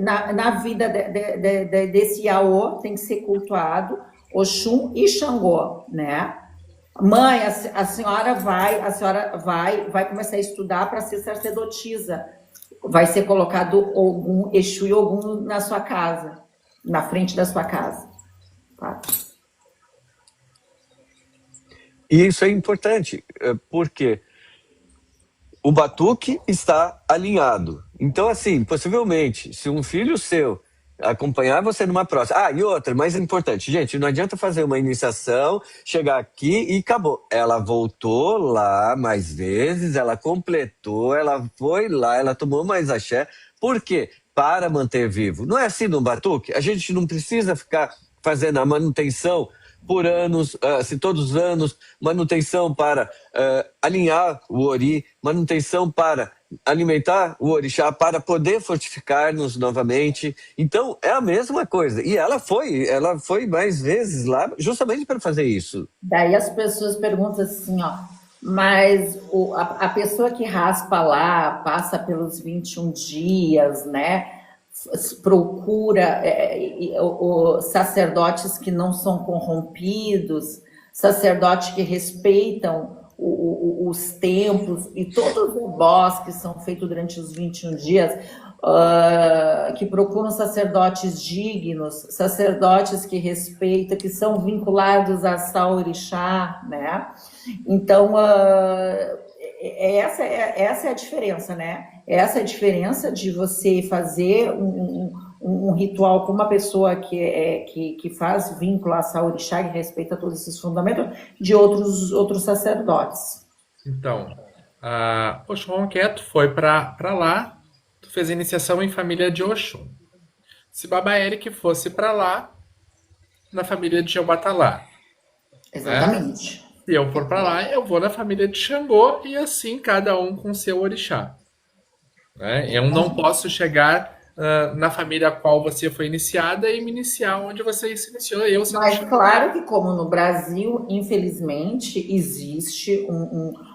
na vida desse Iaô tem que ser cultuado Oxum e Xangô, né? Mãe, a senhora vai começar a estudar para ser sacerdotisa. Vai ser colocado Ogum, Exu e Ogum na sua casa, na frente da sua casa. Tá? E isso é importante, porque o batuque está alinhado. Então, assim, possivelmente, se um filho seu acompanhar você numa próxima... e outra, mais importante, gente, não adianta fazer uma iniciação, chegar aqui e acabou. Ela voltou lá mais vezes, ela completou, ela foi lá, ela tomou mais axé. Por quê? Para manter vivo. Não é assim no batuque? A gente não precisa ficar fazendo a manutenção por anos, todos os anos, manutenção para alinhar o ori, manutenção para alimentar o orixá, para poder fortificar-nos novamente. Então, é a mesma coisa. E ela foi mais vezes lá justamente para fazer isso. Daí as pessoas perguntam assim, mas a pessoa que raspa lá, passa pelos 21 dias, né? Procura os sacerdotes que não são corrompidos, sacerdotes que respeitam os templos e todos os ebós que são feitos durante os 21 dias, que procuram sacerdotes dignos, sacerdotes que respeitam, que são vinculados a Saorixá, né? Então, essa é a diferença, né? Essa é a diferença de você fazer um ritual com uma pessoa que faz vínculo a Saorixá, que respeita todos esses fundamentos, de outros sacerdotes. Então, Oxum Ronqué, tu foi para lá, tu fez a iniciação em família de Oxum. Se Baba Eric fosse para lá, na família de Obatalá. Exatamente. Se eu for para lá, eu vou na família de Xangô e assim cada um com seu orixá. Eu não posso chegar na família a qual você foi iniciada e me iniciar onde você se iniciou. Mas claro que como no Brasil, infelizmente, existe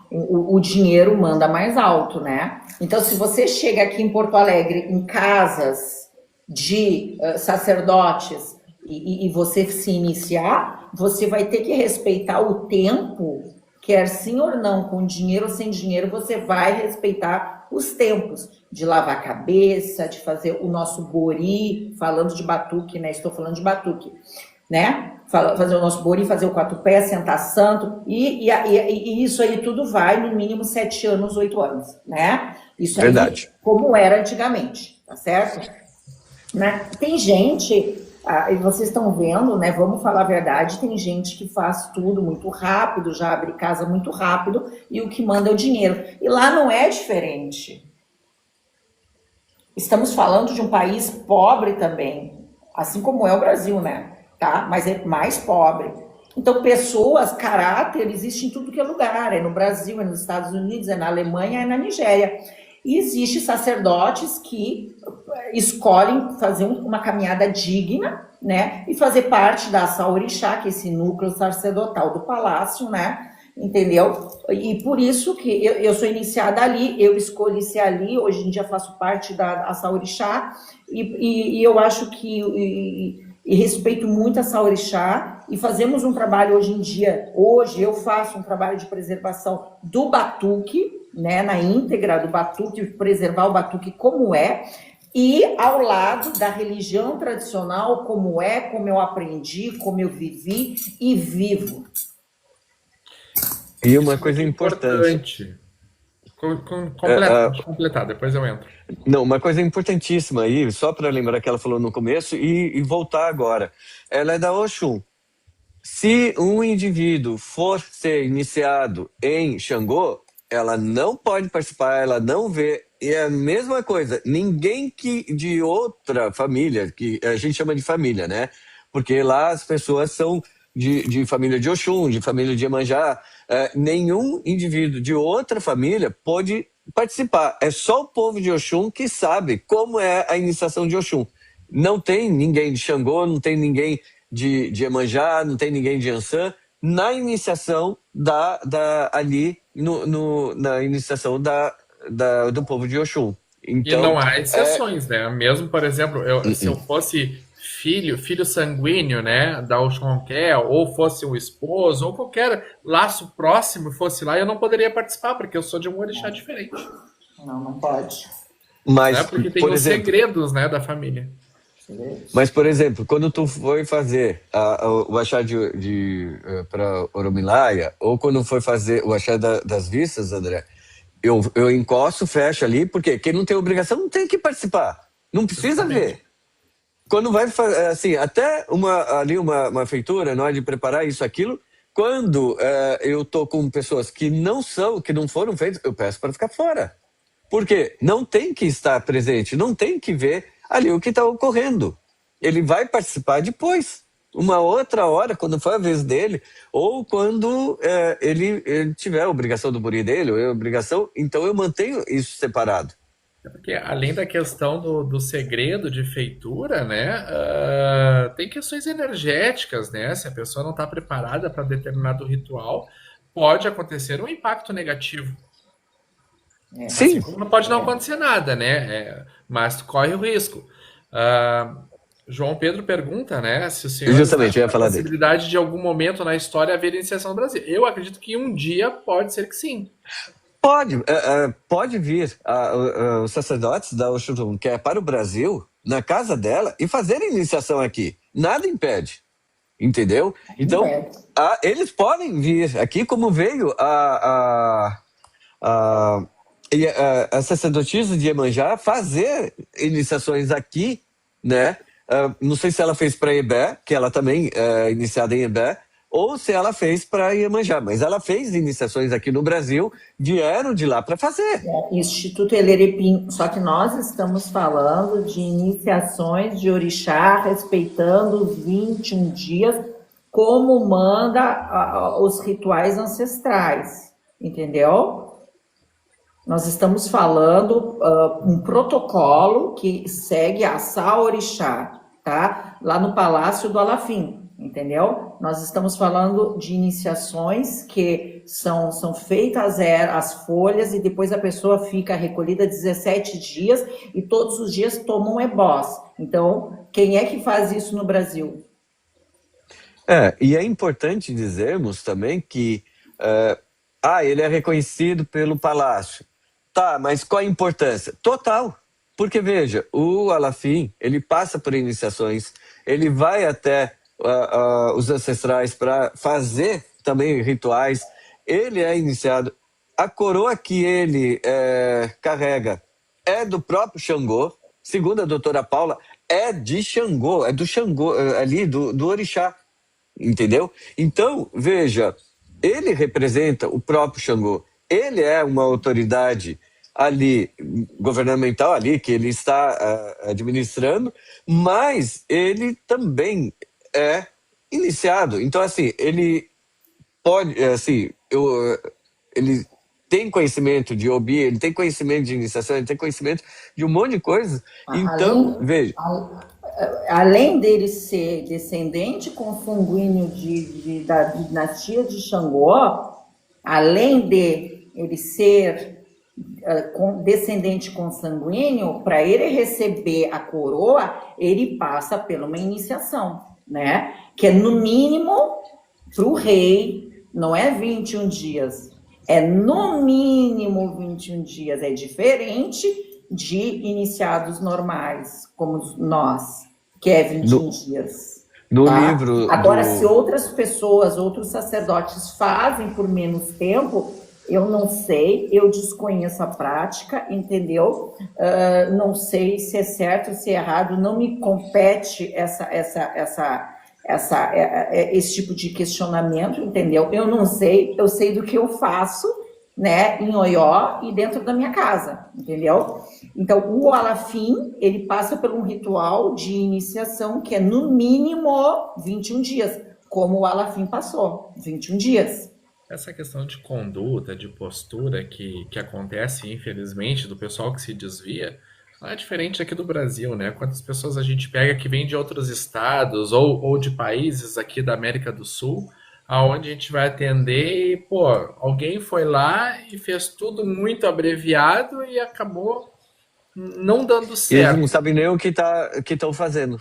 o dinheiro manda mais alto, né? Então, se você chega aqui em Porto Alegre, em casas de sacerdotes, e você se iniciar, você vai ter que respeitar o tempo, quer sim ou não, com dinheiro ou sem dinheiro, você vai respeitar os tempos de lavar a cabeça, de fazer o nosso bori, falando de batuque, né? Estou falando de batuque, né? Fazer o nosso bori, fazer o quatupé, sentar santo, e isso aí tudo vai no mínimo 7 anos, 8 anos, né? Isso aí, verdade. como era antigamente, tá certo? né? Tem gente, e vocês estão vendo, né? Vamos falar a verdade, tem gente que faz tudo muito rápido, já abre casa muito rápido e o que manda é o dinheiro. E lá não é diferente. Estamos falando de um país pobre também, assim como é o Brasil, né? Tá? Mas é mais pobre. Então, pessoas, caráter, existe em tudo que é lugar. É no Brasil, é nos Estados Unidos, é na Alemanha, é na Nigéria. E existe sacerdotes que escolhem fazer uma caminhada digna, né? E fazer parte da Saorixá, que é esse núcleo sacerdotal do palácio, né? Entendeu? E por isso que eu sou iniciada ali, eu escolhi ser ali, hoje em dia faço parte da Saorixá, e eu acho que e respeito muito a Saorixá, e fazemos um trabalho hoje em dia, hoje eu faço um trabalho de preservação do batuque, né, na íntegra do batuque, preservar o batuque como é, e ao lado da religião tradicional como é, como eu aprendi, como eu vivi e vivo. E Isso uma é coisa muito importante. importante. É, Completa, deixa eu completar, depois eu entro. não, uma coisa importantíssima aí, só para lembrar que ela falou no começo e voltar agora. Ela é da Oxum. Se um indivíduo for ser iniciado em Xangô, ela não pode participar, ela não vê. E é a mesma coisa, ninguém que de outra família, que a gente chama de família, né? Porque lá as pessoas são de família de Oxum, de família de Iemanjá. Nenhum indivíduo de outra família pode participar. É só o povo de Oxum que sabe como é a iniciação de Oxum. Não tem ninguém de Xangô, não tem ninguém de Iemanjá, não tem ninguém de Ançã, na iniciação ali, na iniciação do povo de Oxum. E Então, não há exceções, né? Mesmo, por exemplo, se eu fosse filho sanguíneo, né, da Oxonqué, ou fosse o esposo, ou qualquer laço próximo fosse lá, eu não poderia participar, porque eu sou de um orixá diferente, Não, não pode. né? mas, Porque tem por os exemplo, segredos, né, da família. quando tu foi fazer o achá para Oromilaia, ou quando foi fazer o achá das vistas, André, eu encosto, fecho ali, porque quem não tem obrigação não tem que participar. Não precisa Exatamente. ver. Quando vai fazer, assim, até uma feitura, na hora de preparar isso, aquilo, quando eu tô com pessoas que não foram feitas, eu peço para ficar fora. Porque não tem que estar presente, não tem que ver ali o que está ocorrendo. Ele vai participar depois, uma outra hora, quando for a vez dele, ou quando ele tiver a obrigação do buri dele, ou a obrigação, então eu mantenho isso separado. Porque além da questão do segredo de feitura, né, tem questões energéticas, né? Se a pessoa não está preparada para determinado ritual, pode acontecer um impacto negativo. Assim Sim, como não pode não acontecer nada, né? Mas tu corre o risco. Ah, João Pedro pergunta, né, se os senhores justamente, eu acham ia a falar dele. possibilidade de algum momento na história haver iniciação no Brasil. Eu acredito que um dia pode ser que sim. Pode vir os sacerdotes da Oxum, que é para o Brasil, na casa dela, e fazer a iniciação aqui. Nada impede, entendeu? Então, eles podem vir aqui, como veio a sacerdotisa de Iemanjá fazer iniciações aqui, né? Não sei se ela fez para Ebé, que ela também é iniciada em Ebé, ou se ela fez para Iemanjá, mas ela fez iniciações aqui no Brasil, vieram de lá para fazer. Instituto Elerepim, só que nós estamos falando de iniciações de orixá, respeitando os 21 dias, como manda os rituais ancestrais, entendeu? Nós estamos falando um protocolo que segue a Saorixá, tá? Lá no Palácio do Alafim, entendeu? Nós estamos falando de iniciações que são feitas as folhas e depois a pessoa fica recolhida 17 dias e todos os dias toma um ebós. Então, quem é que faz isso no Brasil? E é importante dizermos também que ele é reconhecido pelo palácio. Tá, mas qual a importância? Total. Porque, veja, o Alafim, ele passa por iniciações, ele vai até os ancestrais para fazer também rituais, ele é iniciado. A coroa que ele carrega é do próprio Xangô, segundo a doutora Paula, é de Xangô, é do Xangô, ali do orixá, entendeu? Então, veja, ele representa o próprio Xangô, ele é uma autoridade ali, governamental ali, que ele está administrando, mas ele também é iniciado. Então, assim, ele pode, assim, ele tem conhecimento de Obi, ele tem conhecimento de iniciação, ele tem conhecimento de um monte de coisa. Então, veja. Além dele ser descendente consanguíneo da dinastia de Xangô, além de ele ser descendente consanguíneo, para ele receber a coroa, ele passa por uma iniciação, né? Que é no mínimo para o rei, não é 21 dias, é no mínimo 21 dias, é diferente de iniciados normais, como nós, que é 21 dias. No tá? livro. Agora, se outras pessoas, outros sacerdotes fazem por menos tempo, eu não sei, eu desconheço a prática, entendeu? Não sei se é certo ou se é errado, não me compete esse tipo de questionamento, entendeu? Eu não sei, eu sei do que eu faço, né, em Oió e dentro da minha casa, entendeu? Então, o Alafim, ele passa por um ritual de iniciação que é no mínimo 21 dias, como o Alafim passou, 21 dias. Essa questão de conduta, de postura que acontece, infelizmente, do pessoal que se desvia, não é diferente aqui do Brasil, né? Quantas pessoas a gente pega que vêm de outros estados ou de países aqui da América do Sul, aonde a gente vai atender e, pô, alguém foi lá e fez tudo muito abreviado e acabou não dando certo. Eles não sabem nem o que estão fazendo.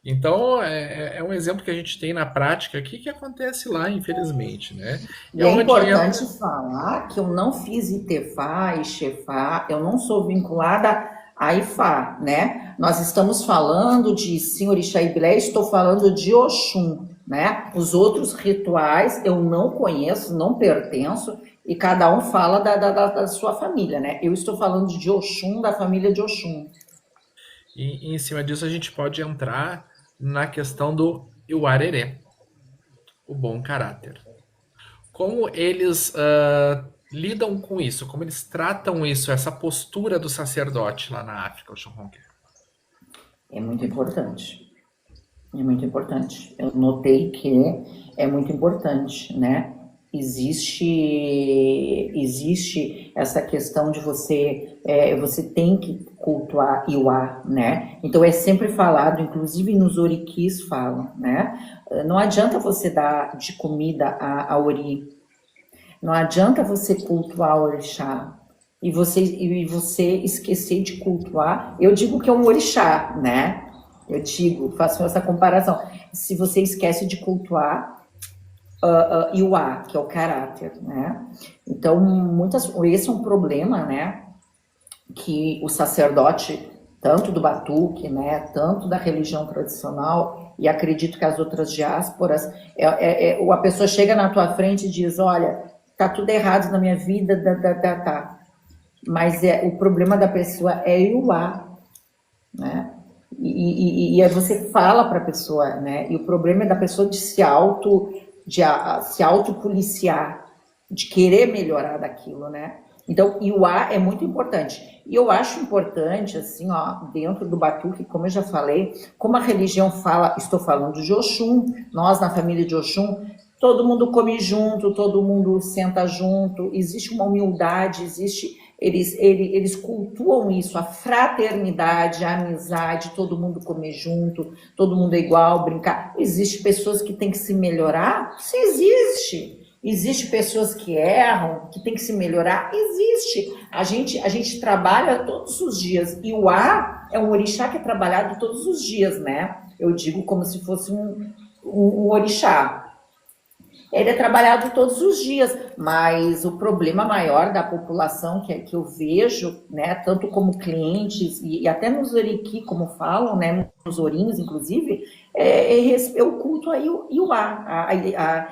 Então, é um exemplo que a gente tem na prática aqui que acontece lá, infelizmente, né? E é importante falar que eu não fiz Itefá e Chefá, eu não sou vinculada a Ifá, né? Nós estamos falando de Senhorixá Ibilé, estou falando de Oxum, né? Os outros rituais eu não conheço, não pertenço, e cada um fala da sua família, né? Eu estou falando de Oxum, da família de Oxum. E em cima disso a gente pode entrar na questão do Iwarerê, o bom caráter. Como eles lidam com isso, como eles tratam isso, essa postura do sacerdote lá na África, o Shonronke? É muito importante. É muito importante. Eu notei que é muito importante, né? Existe essa questão de você tem que cultuar Iwa, né? Então é sempre falado, inclusive nos oriquis falam, né? Não adianta você dar de comida a ori, não adianta você cultuar o orixá e você esquecer de cultuar. Eu digo que é um orixá, né? Eu digo, faço essa comparação. Se você esquece de cultuar Iwa, que é o caráter, né? Então, esse é um problema, né? Que o sacerdote, tanto do Batuque, né? Tanto da religião tradicional, e acredito que as outras diásporas, a pessoa chega na tua frente e diz, olha, tá tudo errado na minha vida, tá. Mas o problema da pessoa é Iwa, né? E aí você fala para a pessoa, né? E o problema é da pessoa de se autopoliciar, de querer melhorar daquilo, né? Então, Iwa é muito importante. E eu acho importante, assim, ó, dentro do Batuque, como eu já falei, como a religião fala, estou falando de Oxum, nós na família de Oxum, todo mundo come junto, todo mundo senta junto, existe uma humildade, eles cultuam isso, a fraternidade, a amizade, todo mundo comer junto, todo mundo é igual, brincar. Existem pessoas que têm que se melhorar? Isso existe. Existem pessoas que erram, que têm que se melhorar? Existe. A gente trabalha todos os dias. E o A é um orixá que é trabalhado todos os dias, né? Eu digo como se fosse um orixá. Ele é trabalhado todos os dias, mas o problema maior da população que eu vejo, né, tanto como clientes e até nos oriqui, como falam, né, nos ourinhos, inclusive, é o culto a Iuá,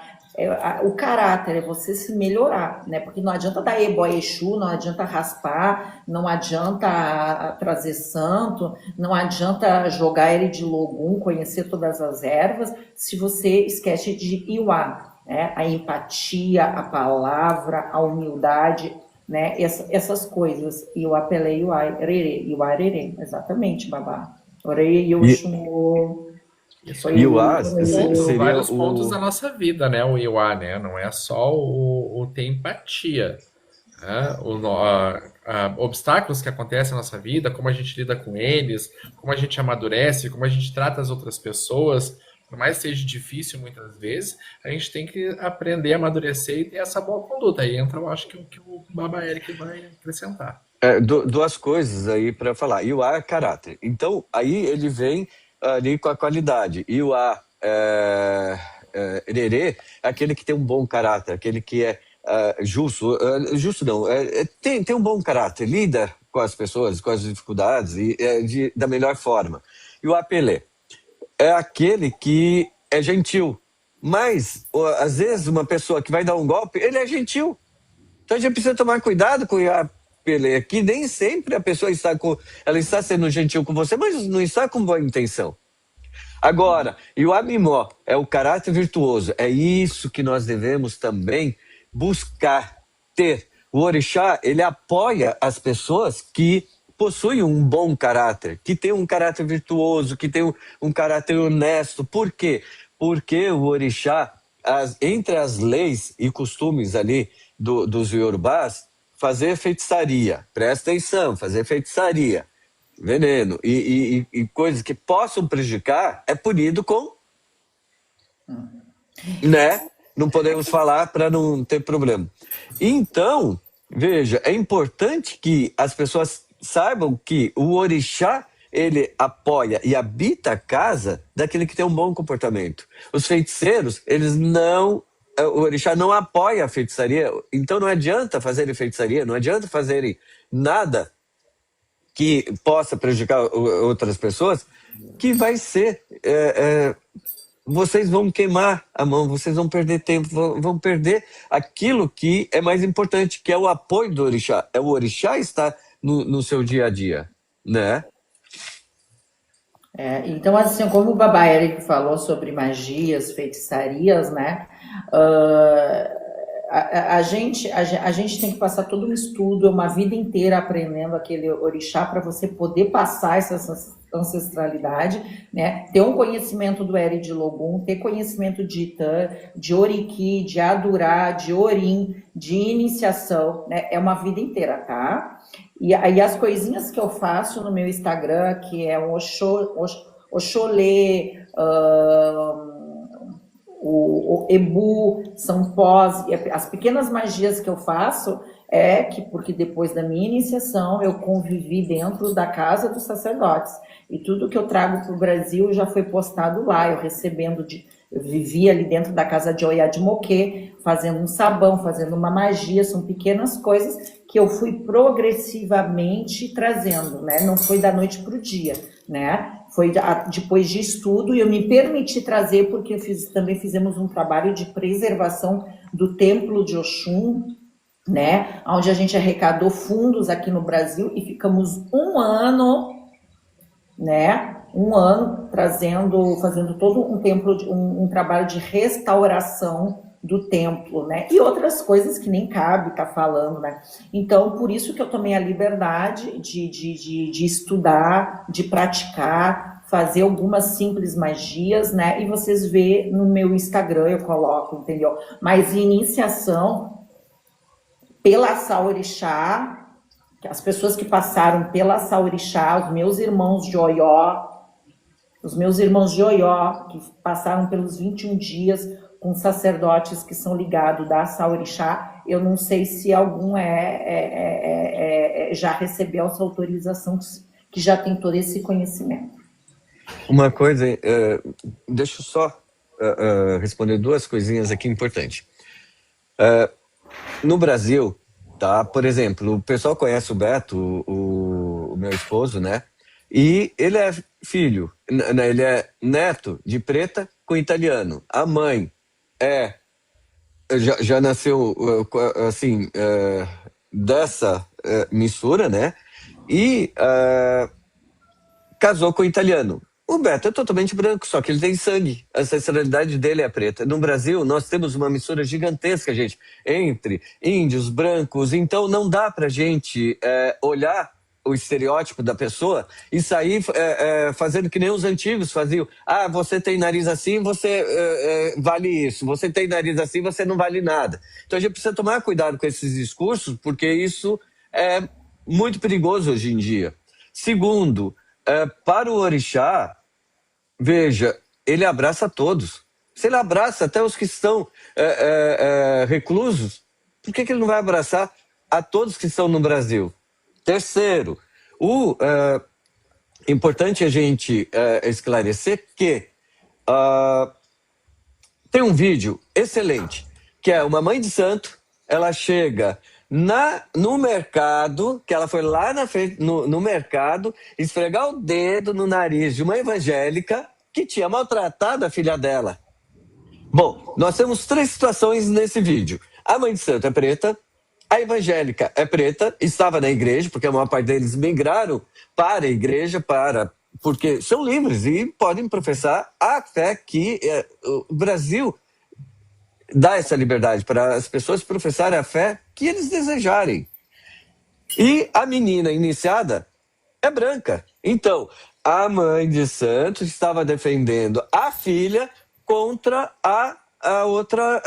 O caráter é você se melhorar, né? Porque não adianta dar ebó exu, não adianta raspar, não adianta trazer santo, não adianta jogar ele de logum, conhecer todas as ervas, se você esquece de Iwa, né? A empatia, a palavra, a humildade, né? Essas coisas. Iwa pele, Iwa rere, Iwa rere, exatamente, babá. Orei e E, Oxum, que Isso foi aí e o o, as por seria vários pontos o... da nossa vida, né? O Iwa, né? Não é só o ter empatia, né? Obstáculos que acontecem na nossa vida, como a gente lida com eles, como a gente amadurece, como a gente trata as outras pessoas, por mais que seja difícil muitas vezes, a gente tem que aprender a amadurecer e ter essa boa conduta. Aí entra, eu acho que o Baba Eric vai acrescentar. duas coisas aí para falar. E o A é caráter. Então, aí ele vem ali com a qualidade. E o A Ererê é aquele que tem um bom caráter, aquele que é justo. Justo não, tem um bom caráter, lida com as pessoas, com as dificuldades e da melhor forma. E o Apelê é aquele que é gentil. Mas, às vezes, uma pessoa que vai dar um golpe, ele é gentil. Então a gente precisa tomar cuidado com a Pelé, que nem sempre a pessoa ela está sendo gentil com você, mas não está com boa intenção. Agora, e o Abimó é o caráter virtuoso. É isso que nós devemos também buscar ter. O orixá, ele apoia as pessoas que possuem um bom caráter, que tem um caráter virtuoso, que tem um caráter honesto. Por quê? Porque o orixá, entre as leis e costumes ali dos iorubás, fazer feitiçaria, presta atenção, fazer feitiçaria, veneno e coisas que possam prejudicar é punido com, né? Não podemos falar para não ter problema. Então, veja, é importante que as pessoas saibam que o orixá, ele apoia e habita a casa daquele que tem um bom comportamento. Os feiticeiros, eles não... O orixá não apoia a feitiçaria, então não adianta fazerem feitiçaria, não adianta fazerem nada que possa prejudicar outras pessoas, que vai ser... vocês vão queimar a mão, vocês vão perder tempo, vão perder aquilo que é mais importante, que é o apoio do orixá. O orixá está no seu dia a dia, né? Então, assim, como o Baba Eric falou sobre magias, feitiçarias, né? A gente tem que passar todo um estudo, uma vida inteira aprendendo aquele orixá para você poder passar essa ancestralidade, né? Ter um conhecimento do Eri de Logum, ter conhecimento de Itã, de Oriki, de Adurá, de Orim, de iniciação, né? É uma vida inteira, tá? E aí as coisinhas que eu faço no meu Instagram, que é o Oxolê, o Ebu, São Pós, as pequenas magias que eu faço porque depois da minha iniciação eu convivi dentro da casa dos sacerdotes e tudo que eu trago para o Brasil já foi postado lá, eu vivi ali dentro da casa de Oiá de Moquê, fazendo um sabão, fazendo uma magia, são pequenas coisas que eu fui progressivamente trazendo, né? Não foi da noite para o dia, né? Foi depois de estudo e eu me permiti trazer porque também fizemos um trabalho de preservação do templo de Oxum, né? Onde a gente arrecadou fundos aqui no Brasil e ficamos um ano, né? Fazendo todo um trabalho de restauração do templo, né? E outras coisas que nem cabe estar falando, né? Então, por isso que eu tomei a liberdade de estudar, de praticar, fazer algumas simples magias, né? E vocês vê no meu Instagram, eu coloco, entendeu? Mas iniciação pela Saorixá, as pessoas que passaram pela Saorixá, os meus irmãos de Oió, que passaram pelos 21 dias com sacerdotes que são ligados da Saorixá, eu não sei se algum já recebeu essa autorização, que já tem todo esse conhecimento. Uma coisa, deixa eu só responder duas coisinhas aqui importantes. No Brasil, tá? Por exemplo, o pessoal conhece o Beto, o meu esposo, né? E ele é filho, ele é neto de preta com italiano. A mãe é já nasceu assim dessa missura, né? E casou com um italiano. O Beto é totalmente branco, só que ele tem sangue. A ancestralidade dele é preta. No Brasil, nós temos uma mistura gigantesca, gente, entre índios, brancos. Então, não dá pra gente olhar o estereótipo da pessoa e sair fazendo que nem os antigos faziam. Ah, você tem nariz assim, você vale isso. Você tem nariz assim, você não vale nada. Então, a gente precisa tomar cuidado com esses discursos, porque isso é muito perigoso hoje em dia. Segundo, para o orixá, veja, ele abraça todos. Se ele abraça até os que estão reclusos, por que ele não vai abraçar a todos que estão no Brasil? Terceiro, importante a gente esclarecer que tem um vídeo excelente, que é uma mãe de santo, ela chega no mercado, que ela foi lá na frente, no mercado, esfregar o dedo no nariz de uma evangélica que tinha maltratado a filha dela. Bom, nós temos 3 situações nesse vídeo. A mãe de santo é preta, a evangélica é preta, estava na igreja, porque a maior parte deles migraram para a igreja, porque são livres e podem professar a fé que o Brasil dá essa liberdade para as pessoas professarem a fé que eles desejarem. E a menina iniciada é branca. Então, a mãe de santo estava defendendo a filha contra a outra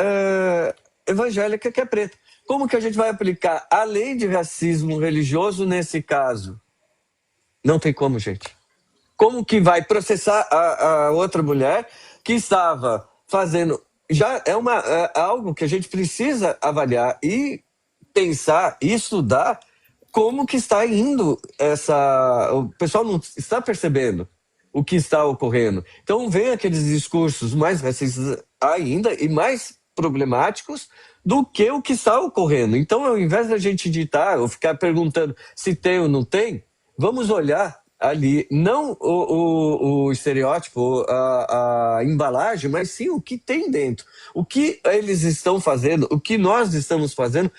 evangélica que é preta. Como que a gente vai aplicar a lei de racismo religioso nesse caso? Não tem como, gente. Como que vai processar a outra mulher que estava fazendo... Já é algo que a gente precisa avaliar e pensar e estudar como que está indo o pessoal não está percebendo o que está ocorrendo. Então vem aqueles discursos mais racistas ainda e mais problemáticos do que o que está ocorrendo. Então, ao invés da gente ditar ou ficar perguntando se tem ou não tem, vamos olhar ali, não o estereótipo, a embalagem, mas sim o que tem dentro. O que eles estão fazendo, o que nós estamos fazendo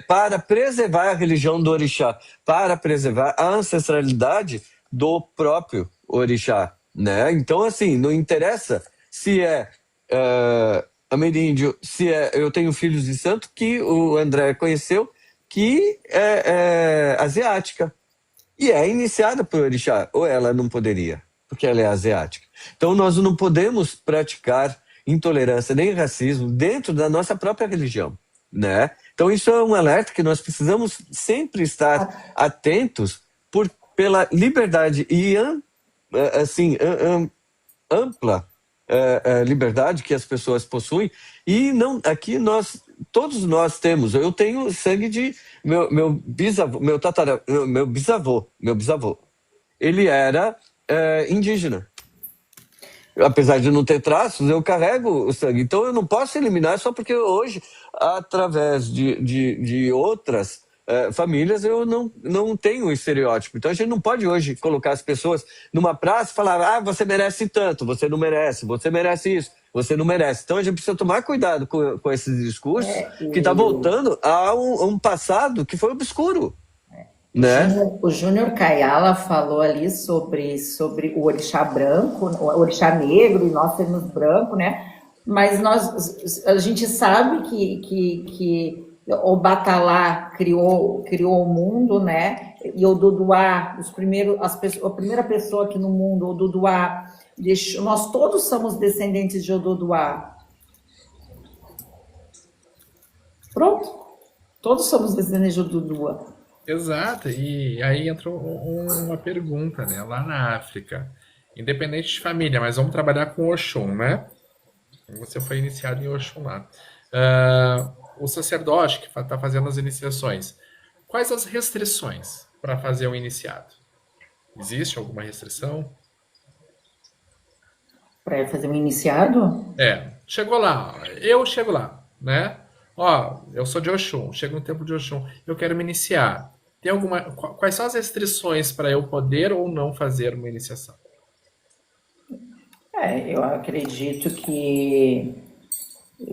para preservar a religião do orixá, para preservar a ancestralidade do próprio orixá, né? Então, assim, não interessa se é ameríndio, se eu tenho filhos de santo, que o André conheceu, que é asiática. E é iniciada por orixá, ou ela não poderia, porque ela é asiática. Então nós não podemos praticar intolerância nem racismo dentro da nossa própria religião, né? Então isso é um alerta que nós precisamos sempre estar atentos pela liberdade e ampla liberdade que as pessoas possuem. E não, aqui todos nós temos. Eu tenho sangue de meu bisavô, meu bisavô. Ele era indígena. Apesar de não ter traços, eu carrego o sangue. Então eu não posso eliminar só porque hoje, através de outras famílias, eu não tenho um estereótipo. Então a gente não pode hoje colocar as pessoas numa praça e falar: você merece tanto, você não merece, você merece isso, você não merece. Então a gente precisa tomar cuidado com esses discursos que está voltando a um passado que foi obscuro. Né? O Júnior Kayala falou ali sobre o orixá branco, o orixá negro e nós sermos branco, né? Mas a gente sabe que o Batalá criou o mundo, né? E o Duduá, a primeira pessoa aqui no mundo, o Duduá, nós todos somos descendentes de Oduduá. Pronto, todos somos descendentes de Oduduá. Exato, e aí entra uma pergunta, né? Lá na África, independente de família, mas vamos trabalhar com Oxum, né? Você foi iniciado em Oxum lá. O sacerdote que está fazendo as iniciações, quais as restrições para fazer um iniciado? Existe alguma restrição? Para fazer um iniciado? Chegou lá, eu chego lá, né? Eu sou de Oxum, chego no tempo de Oxum, eu quero me iniciar. Quais são as restrições para eu poder ou não fazer uma iniciação? Eu acredito que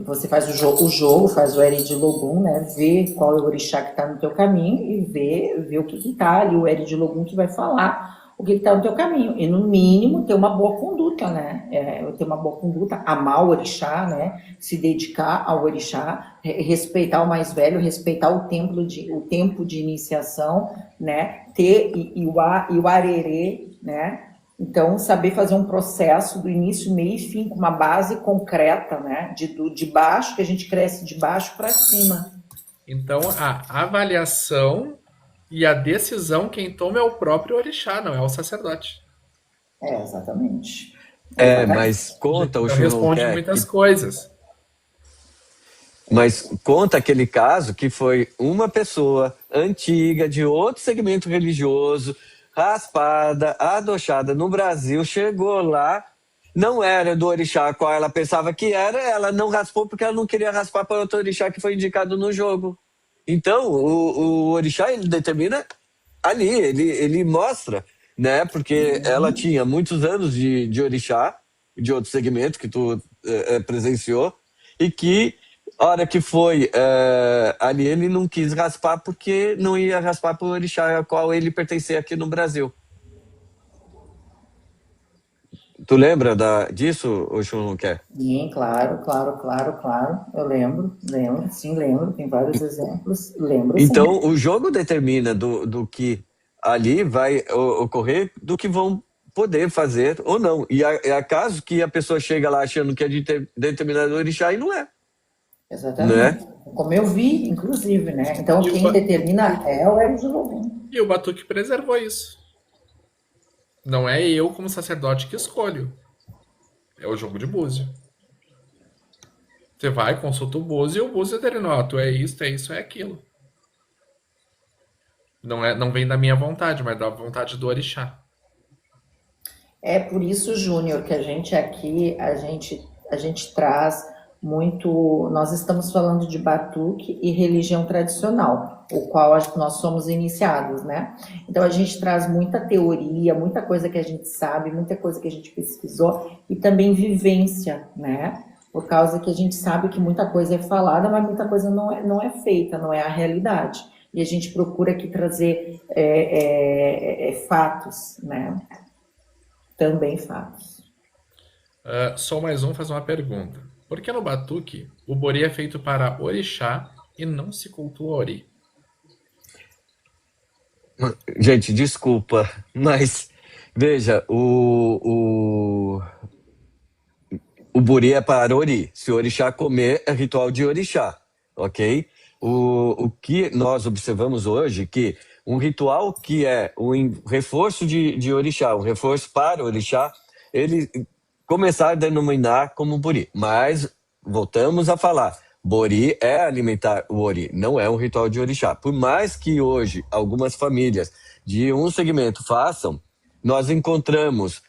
Você faz o jogo, faz o Eri de Logum, né? Vê qual é o orixá que está no teu caminho e vê o que está ali, o Eri de Logum que vai falar o que está no teu caminho. E, no mínimo, ter uma boa conduta, né? Ter uma boa conduta, amar o orixá, né? Se dedicar ao orixá, respeitar o mais velho, respeitar o tempo de iniciação, né? O arerê, né? Então, saber fazer um processo do início, meio e fim, com uma base concreta, né? De baixo, que a gente cresce de baixo para cima. Então, a avaliação e a decisão, quem toma é o próprio orixá, não é o sacerdote. Exatamente. Mas conta o Já responde Shunonquer muitas que coisas. Mas conta aquele caso que foi uma pessoa antiga, de outro segmento religioso, raspada, adochada no Brasil, chegou lá, não era do orixá qual ela pensava que era, ela não raspou porque ela não queria raspar para outro orixá que foi indicado no jogo. Então, o orixá, ele determina ali, ele mostra, né? Porque ela tinha muitos anos de orixá, de outro segmento que tu presenciou, e que a hora que foi ali, ele não quis raspar porque não ia raspar para o orixá a qual ele pertencia aqui no Brasil. Tu lembra disso, Oxum não quer? Sim, claro. Eu lembro, sim, lembro. Tem vários exemplos, lembro sim. Então, o jogo determina do que ali vai ocorrer, do que vão poder fazer ou não. E há casos que a pessoa chega lá achando que é de determinado orixá e não é. Exatamente. Né? Como eu vi, inclusive, né? Então, quem determina é o Eri de Logum. E o Batuque preservou isso. Não é eu, como sacerdote, que escolho. É o jogo de búzio. Você vai, consulta o búzio e o búzio determina, tu é isso, é aquilo. Não vem da minha vontade, mas da vontade do orixá. É por isso, Júnior, que a gente aqui, a gente traz muito. Nós estamos falando de batuque e religião tradicional, o qual nós somos iniciados, né? Então a gente traz muita teoria, muita coisa que a gente sabe, muita coisa que a gente pesquisou e também vivência, né? Por causa que a gente sabe que muita coisa é falada, mas muita coisa não é feita, não é a realidade. E a gente procura aqui trazer fatos, né? Também fatos. Só mais um faz uma pergunta. Por que no batuque o bori é feito para orixá e não se cultua ori? Gente, desculpa, mas veja, o buri é para ori. Se o orixá comer, é ritual de orixá, ok? O que nós observamos hoje, que um ritual que é um reforço de orixá, um reforço para o orixá, ele começar a denominar como buri. Mas, voltamos a falar, bori é alimentar o ori, não é um ritual de orixá. Por mais que hoje algumas famílias de um segmento façam, nós encontramos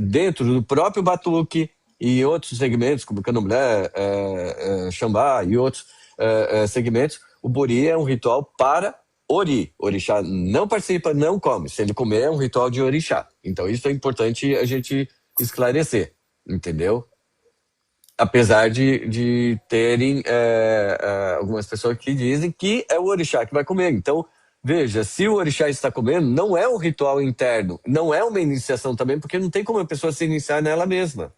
dentro do próprio batuque e outros segmentos, como candomblé, xambá e outros segmentos, o bori é um ritual para ori. Orixá não participa, não come. Se ele comer, é um ritual de orixá. Então isso é importante a gente esclarecer, entendeu? Apesar de terem algumas pessoas que dizem que é o orixá que vai comer. Então, veja, se o orixá está comendo, não é um ritual interno, não é uma iniciação também, porque não tem como a pessoa se iniciar nela mesma.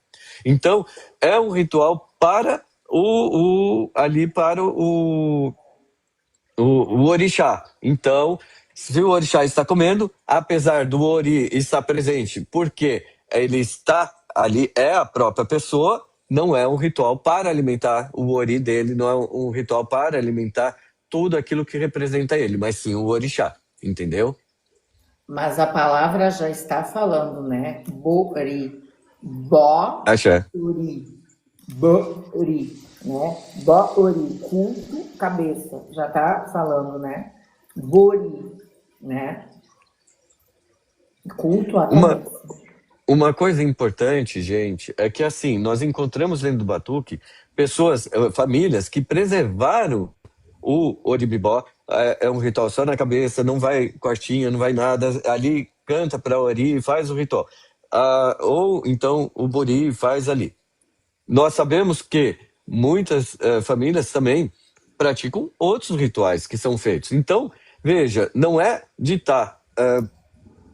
Então, é um ritual para o orixá. Então, se o orixá está comendo, apesar do ori estar presente, porque ele está ali, é a própria pessoa, não é um ritual para alimentar o ori dele, não é um ritual para alimentar tudo aquilo que representa ele, mas sim o orixá, entendeu? Mas a palavra já está falando, né? Bori. Bo-ori. Bo-ori. Né? Bo-ori. Culto, cabeça. Já está falando, né? Bori. Né? Culto a cabeça. Uma coisa importante, gente, é que assim, nós encontramos dentro do batuque pessoas, famílias que preservaram o oribibó. É um ritual só na cabeça, não vai quartinha, não vai nada, ali canta para ori e faz o ritual. Ou então o bori faz ali. nós sabemos que muitas famílias também praticam outros rituais que são feitos. Então, veja, não é de estar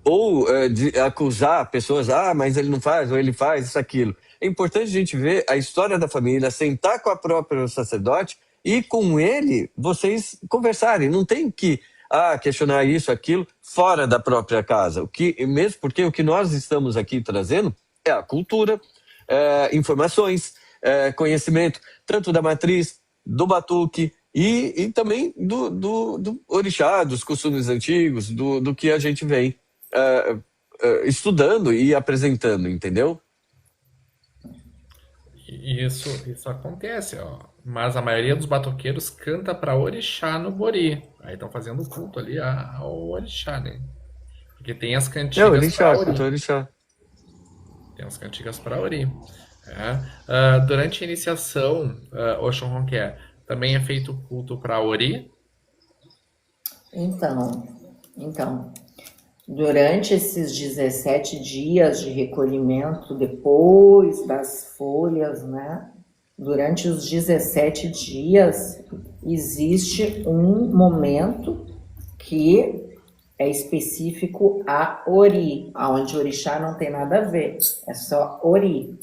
ou de acusar pessoas, mas ele não faz, ou ele faz isso, aquilo. É importante a gente ver a história da família, sentar com a própria sacerdote e com ele vocês conversarem. Não tem que questionar isso, aquilo, fora da própria casa. Mesmo porque o que nós estamos aqui trazendo é a cultura, informações, conhecimento, tanto da matriz, do batuque, e também do orixá, dos costumes antigos, do que a gente vem estudando e apresentando, entendeu? Isso acontece, ó. Mas a maioria dos batuqueiros canta para orixá no bori. Aí estão fazendo culto ali ao orixá, né? Porque tem as É, o cantigas para orixá, ori. cantor orixá. Tem as cantigas para ori. Durante a iniciação, Oxum Ronquer, também é feito culto para ori. Então, durante esses 17 dias de recolhimento, depois das folhas, né? Durante os 17 dias, existe um momento que é específico a ori, onde orixá não tem nada a ver, é só ori,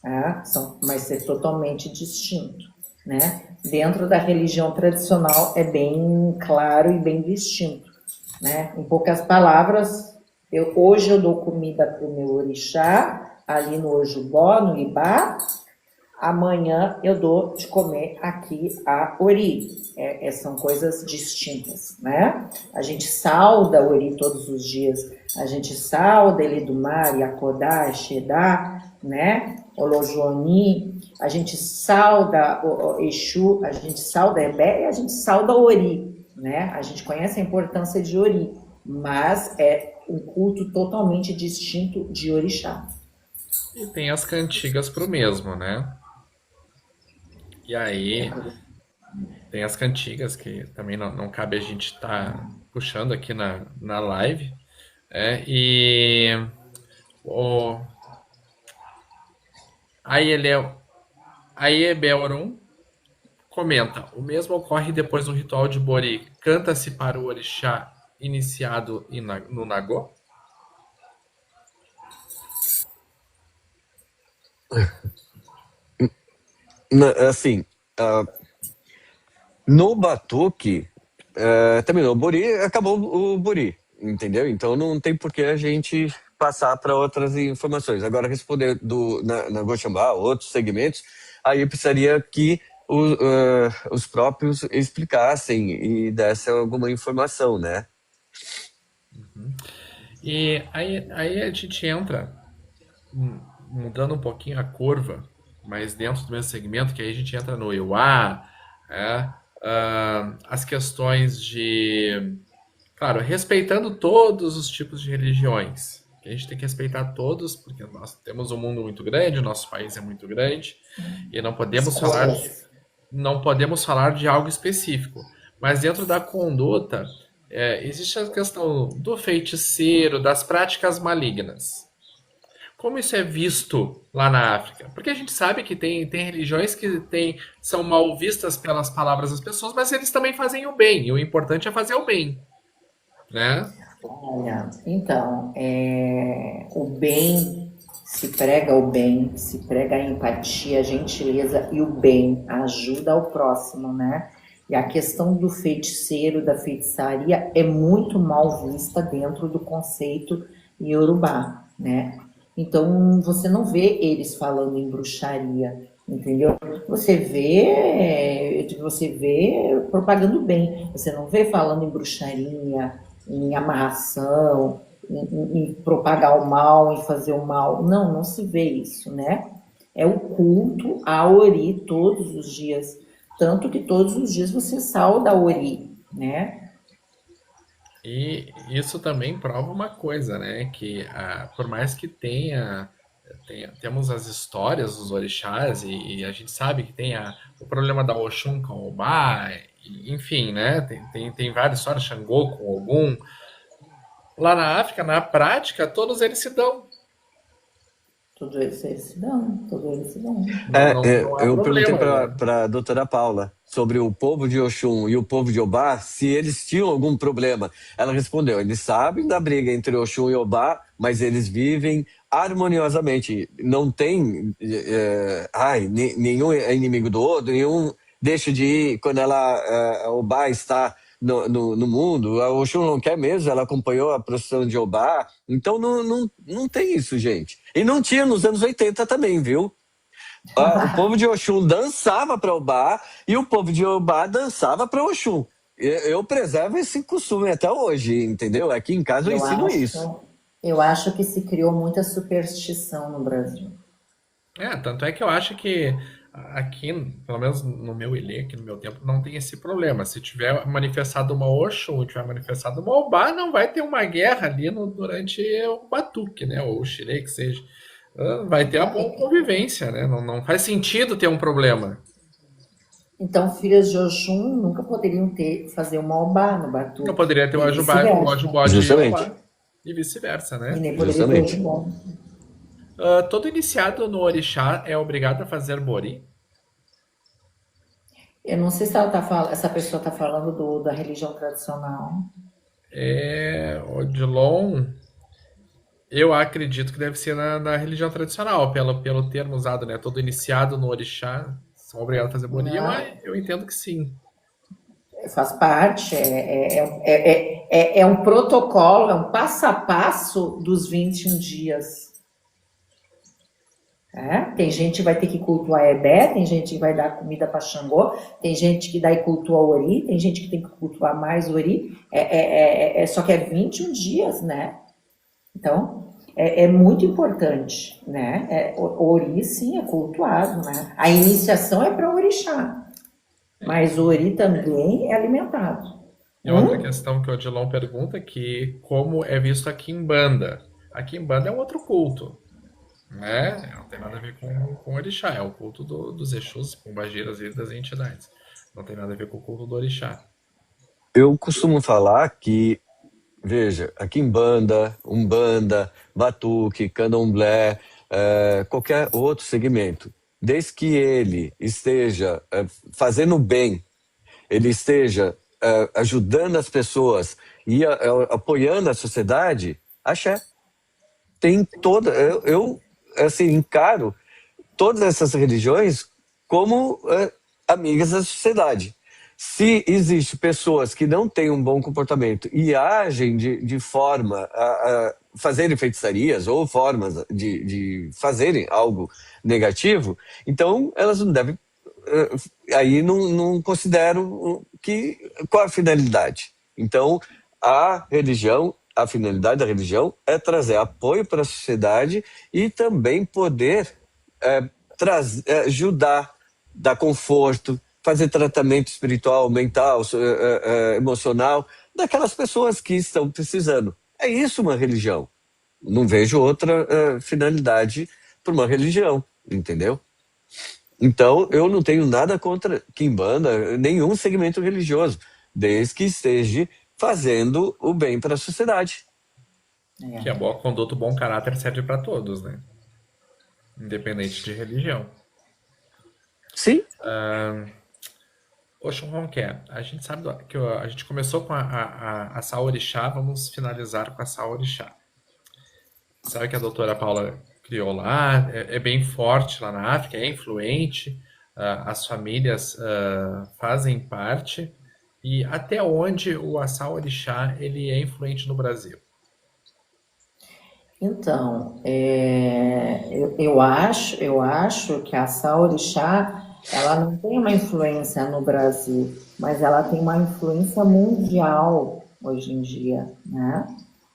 tá? Mas é totalmente distinto, né? Dentro da religião tradicional é bem claro e bem distinto, né? Em poucas palavras, hoje eu dou comida para o meu orixá, ali no Ojubó, no Ibá, amanhã eu dou de comer aqui a ori. São coisas distintas, né? A gente sauda a ori todos os dias, a gente sauda Eledumar, Yakodá, Exedá, né? Olojoani, a gente sauda o Exu, a gente sauda Ebé e a gente sauda ori, né? A gente conhece a importância de ori, mas é um culto totalmente distinto de orixá. E tem as cantigas para o mesmo, né? E aí tem as cantigas que também não cabe a gente estar puxando aqui na live. E o Aiebeorum comenta: o mesmo ocorre depois do ritual de Bori. Canta-se para o orixá iniciado no Nagô? Assim, no batuque, terminou o bori, acabou o bori, entendeu? Então não tem por que a gente passar para outras informações. Agora, responder na Goxambá, outros segmentos, aí precisaria que os próprios explicassem e dessem alguma informação, né? E aí a gente entra, mudando um pouquinho a curva, mas dentro do mesmo segmento, que aí a gente entra no Iwa, as questões de, claro, respeitando todos os tipos de religiões. A gente tem que respeitar todos, porque nós temos um mundo muito grande, o nosso país é muito grande, e não podemos falar de algo específico. Mas dentro da conduta, existe a questão do feiticeiro, das práticas malignas. Como isso é visto lá na África? Porque a gente sabe que tem religiões que são mal vistas pelas palavras das pessoas, mas eles também fazem o bem, e o importante é fazer o bem, né? Olha, então, o bem, se prega o bem, se prega a empatia, a gentileza e o bem, a ajuda ao próximo, né? E a questão do feiticeiro, da feitiçaria, é muito mal vista dentro do conceito iorubá, né? Então, você não vê eles falando em bruxaria, entendeu? Você vê propagando bem, você não vê falando em bruxaria, em amarração, em propagar o mal, em fazer o mal. Não se vê isso, né? É o culto a Ori todos os dias. Tanto que todos os dias você sauda a Ori, né? E isso também prova uma coisa, né? Que por mais que temos as histórias dos orixás e a gente sabe que tem o problema da Oxum com o Obá, enfim, né? Tem várias histórias, Xangô com Ogum. Lá na África, na prática, todos eles se dão. Todos eles se dão, todos eles se dão. Não há Eu perguntei problema, né? para a doutora Paula sobre o povo de Oxum e o povo de Obá, se eles tinham algum problema. Ela respondeu, eles sabem da briga entre Oxum e Obá, mas eles vivem harmoniosamente. Não tem... nenhum é inimigo do outro, nenhum deixa de ir quando Obá está no mundo. A Oxum não quer mesmo, ela acompanhou a procissão de Obá. Então não tem isso, gente. E não tinha nos anos 80 também, viu? O povo de Oxum dançava para Obá e o povo de Obá dançava para Oxum. Eu preservo esse costume até hoje, entendeu? Aqui em casa eu Eu ensino isso. acho, eu acho que se criou muita superstição no Brasil. Tanto é que eu acho que aqui, pelo menos no meu Ilê, aqui no meu tempo, não tem esse problema. Se tiver manifestado uma Oxum, tiver manifestado uma Obá, não vai ter uma guerra ali durante o Batuque, né? Ou o Xirê, que seja. Vai ter a boa convivência, né? Não faz sentido ter um problema. Então, filhas de Oxum nunca poderiam fazer uma obá no Não batuque, poderia ter o e Ajubá, o vice-versa. Ajubode e Justamente, Obá, e vice-versa, E né? nem poderia ter justamente. Ojibom. Todo iniciado no Orixá é obrigado a fazer Bori? Eu não sei se essa pessoa está falando da religião tradicional. Odilon, eu acredito que deve ser na religião tradicional, pelo termo usado, né? Todo iniciado no Orixá são obrigados a fazer Bori, Não, eu entendo que sim. faz parte, é um protocolo, é um passo a passo dos 21 dias. Tem gente que vai ter que cultuar Ebé, tem gente que vai dar comida para Xangô, tem gente que daí cultua Ori, tem gente que tem que cultuar mais Ori, só que é 21 dias, né? Então, é muito importante, né? Ori, sim, é cultuado, né? A iniciação é para Orixá, mas Ori também é alimentado. E outra questão que o Odilon pergunta é que como é visto a Quimbanda. A Quimbanda é um outro culto, né? Não tem nada a ver com o Orixá, é o culto dos Exus, Pombagiras e das entidades. Não tem nada a ver com o culto do Orixá. Eu costumo falar que, veja, aqui em Banda, Umbanda, Batuque, Candomblé, qualquer outro segmento, desde que ele esteja fazendo bem, ele esteja ajudando as pessoas e apoiando a sociedade, axé. Tem toda... Eu assim, encaro todas essas religiões como amigas da sociedade. Se existem pessoas que não têm um bom comportamento e agem de forma a fazerem feitiçarias ou formas de fazerem algo negativo, então elas não devem... aí não considero qual a finalidade. Então, a finalidade da religião é trazer apoio para a sociedade e também poder ajudar, dar conforto, fazer tratamento espiritual, mental, emocional, daquelas pessoas que estão precisando. É isso uma religião. Não vejo outra finalidade para uma religião, entendeu? Então, eu não tenho nada contra Quimbanda, nenhum segmento religioso, desde que esteja fazendo o bem para a sociedade. Que a boa conduta, o bom caráter serve para todos, né? Independente de religião. Sim. Oxum Ronquer, a gente sabe que a gente começou com a Saorixá, vamos finalizar com a Saorixá. Sabe que a doutora Paula criou lá, é bem forte lá na África, é influente, as famílias fazem parte. E até onde o Assá Orixá ele é influente no Brasil? Então, eu acho que a Saorixá, ela não tem uma influência no Brasil, mas ela tem uma influência mundial hoje em dia, né?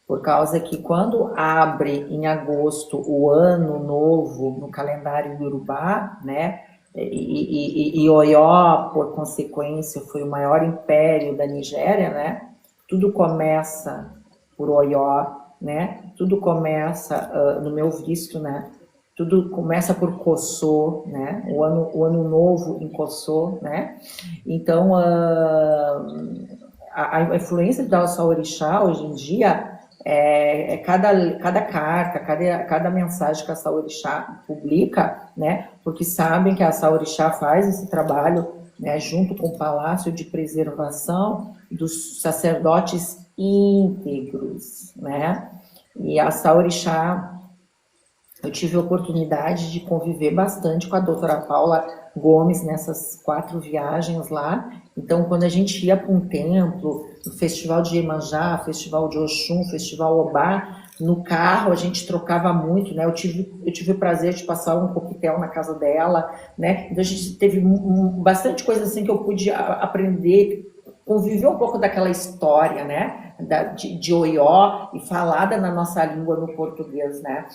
Por causa que quando abre em agosto o ano novo no calendário Yorubá, né? E Oió, por consequência, foi o maior império da Nigéria, né? Tudo começa por Oió, né? Tudo começa, no meu visto, né? Tudo começa por Kossô, né? O ano novo em Kossô, né? Então, a influência da Alça Orixá hoje em dia cada carta, cada mensagem que a Saorixá publica, né, porque sabem que a Saorixá faz esse trabalho, né, junto com o Palácio de Preservação dos sacerdotes íntegros, né, e a Saorixá, eu tive a oportunidade de conviver bastante com a doutora Paula Gomes nessas 4 viagens lá. Então, quando a gente ia para um templo, no Festival de Iemanjá, Festival de Oxum, Festival Obá, no carro a gente trocava muito, né? Eu tive o prazer de passar um coquetel na casa dela, né? Então a gente teve bastante coisa assim que eu pude aprender, conviver um pouco daquela história, né? De Oió e falada na nossa língua no português, né?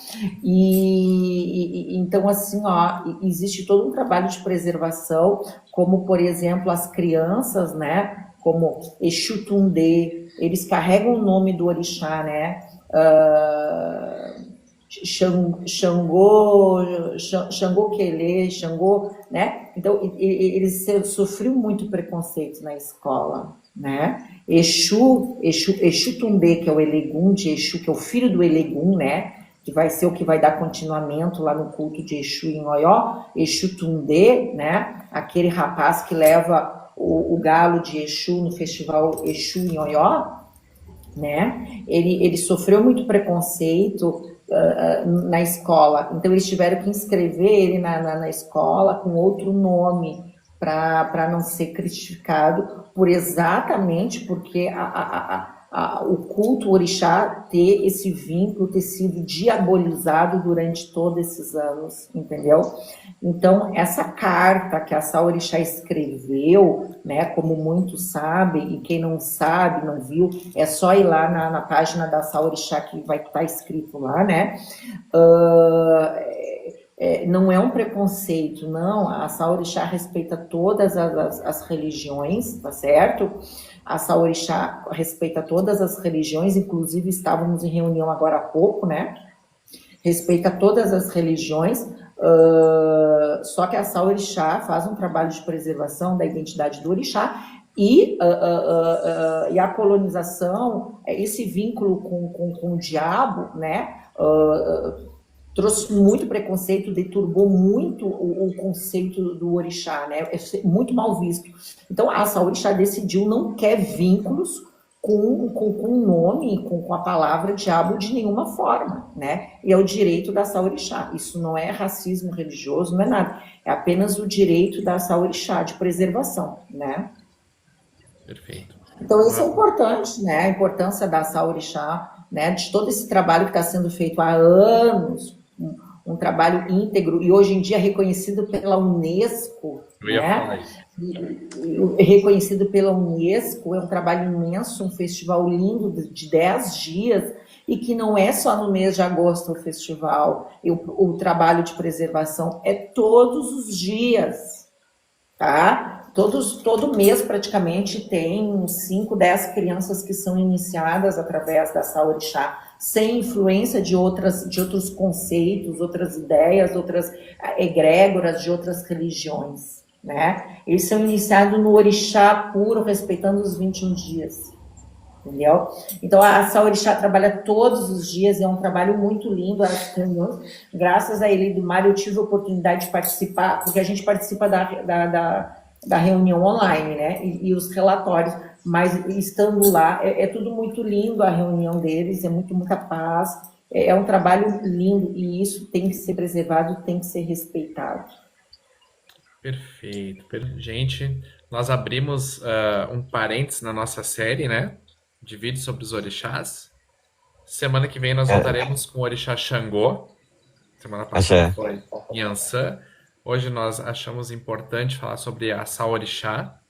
Então, assim, ó, existe todo um trabalho de preservação, como, por exemplo, as crianças, né? Como Exu Tundê, eles carregam o nome do orixá, né? Xangô Quelê, Xangô, né? Então, eles sofriam muito preconceito na escola, né? Exu Tundê, que é o Elegum de Exu, que é o filho do Elegum, né? Que vai ser o que vai dar continuamento lá no culto de Exu em Oió. Exu Tundê, né? Aquele rapaz que leva o galo de Exu no festival Exu em Oió, né? Ele sofreu muito preconceito na escola, então eles tiveram que inscrever ele na escola com outro nome para não ser criticado, exatamente porque o culto orixá ter esse vínculo, ter sido diabolizado durante todos esses anos, entendeu? Então, essa carta que a Saorixá escreveu, né, como muitos sabem, e quem não sabe, não viu, é só ir lá na página da Saorixá que vai estar escrito lá, né? Não é um preconceito, não. A Saorixá respeita todas as religiões, tá certo? A Saorixá respeita todas as religiões, inclusive estávamos em reunião agora há pouco, né? Respeita todas as religiões, só que a Saorixá faz um trabalho de preservação da identidade do orixá e a colonização, esse vínculo com o diabo, né? Trouxe muito preconceito, deturbou muito o conceito do orixá, né? É muito mal visto. Então, a Saorixá decidiu não quer vínculos com o nome, com a palavra diabo de nenhuma forma, né? E é o direito da Saorixá. Isso não é racismo religioso, não é nada. É apenas o direito da Saorixá de preservação, né? Perfeito. Então, isso é importante, né? A importância da Saorixá, né? De todo esse trabalho que está sendo feito há anos, um trabalho íntegro e hoje em dia reconhecido pela Unesco, né? Reconhecido pela Unesco, é um trabalho imenso, um festival lindo de 10 dias e que não é só no mês de agosto o festival, o trabalho de preservação é todos os dias, tá? Todo mês praticamente tem 5, 10 crianças que são iniciadas através da Saorixá, sem influência de outros conceitos, outras ideias, outras egrégoras de outras religiões, né? Eles são iniciados no orixá puro, respeitando os 21 dias, entendeu? Então a Saorixá trabalha todos os dias, é um trabalho muito lindo, graças a ele do Mar eu tive a oportunidade de participar, porque a gente participa da reunião online, né? E os relatórios, mas estando lá, é tudo muito lindo a reunião deles, é muita paz, é um trabalho lindo e isso tem que ser preservado, tem que ser respeitado. Perfeito. Gente, nós abrimos um parênteses na nossa série, né? De vídeos sobre os orixás. Semana que vem nós voltaremos com o orixá Xangô. Semana passada foi Yansan. Hoje nós achamos importante falar sobre a Saorixá,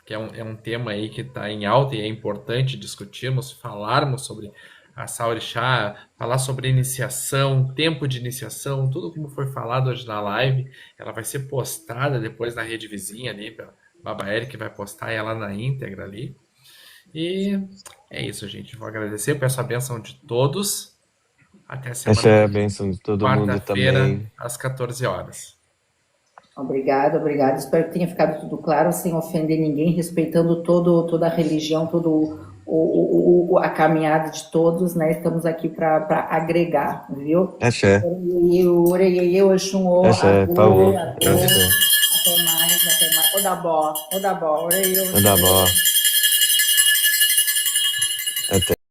que é um tema aí que está em alta e é importante discutirmos, falarmos sobre a Saorixá, falar sobre iniciação, tempo de iniciação, tudo como foi falado hoje na live. Ela vai ser postada depois na rede vizinha ali, pela Baba Eric vai postar ela na íntegra ali. E é isso, gente. Vou agradecer, peço a bênção de todos. Até a semana. Essa é a bênção de todo mundo também. Às 14 horas. Obrigada. Espero que tenha ficado tudo claro, sem ofender ninguém, respeitando toda a religião, todo a caminhada de todos, né? Estamos aqui para agregar, viu? Axé. Orei, Oxum, Axé, por favor. Axé. até mais, até mais. Odabó, orei, Andabó.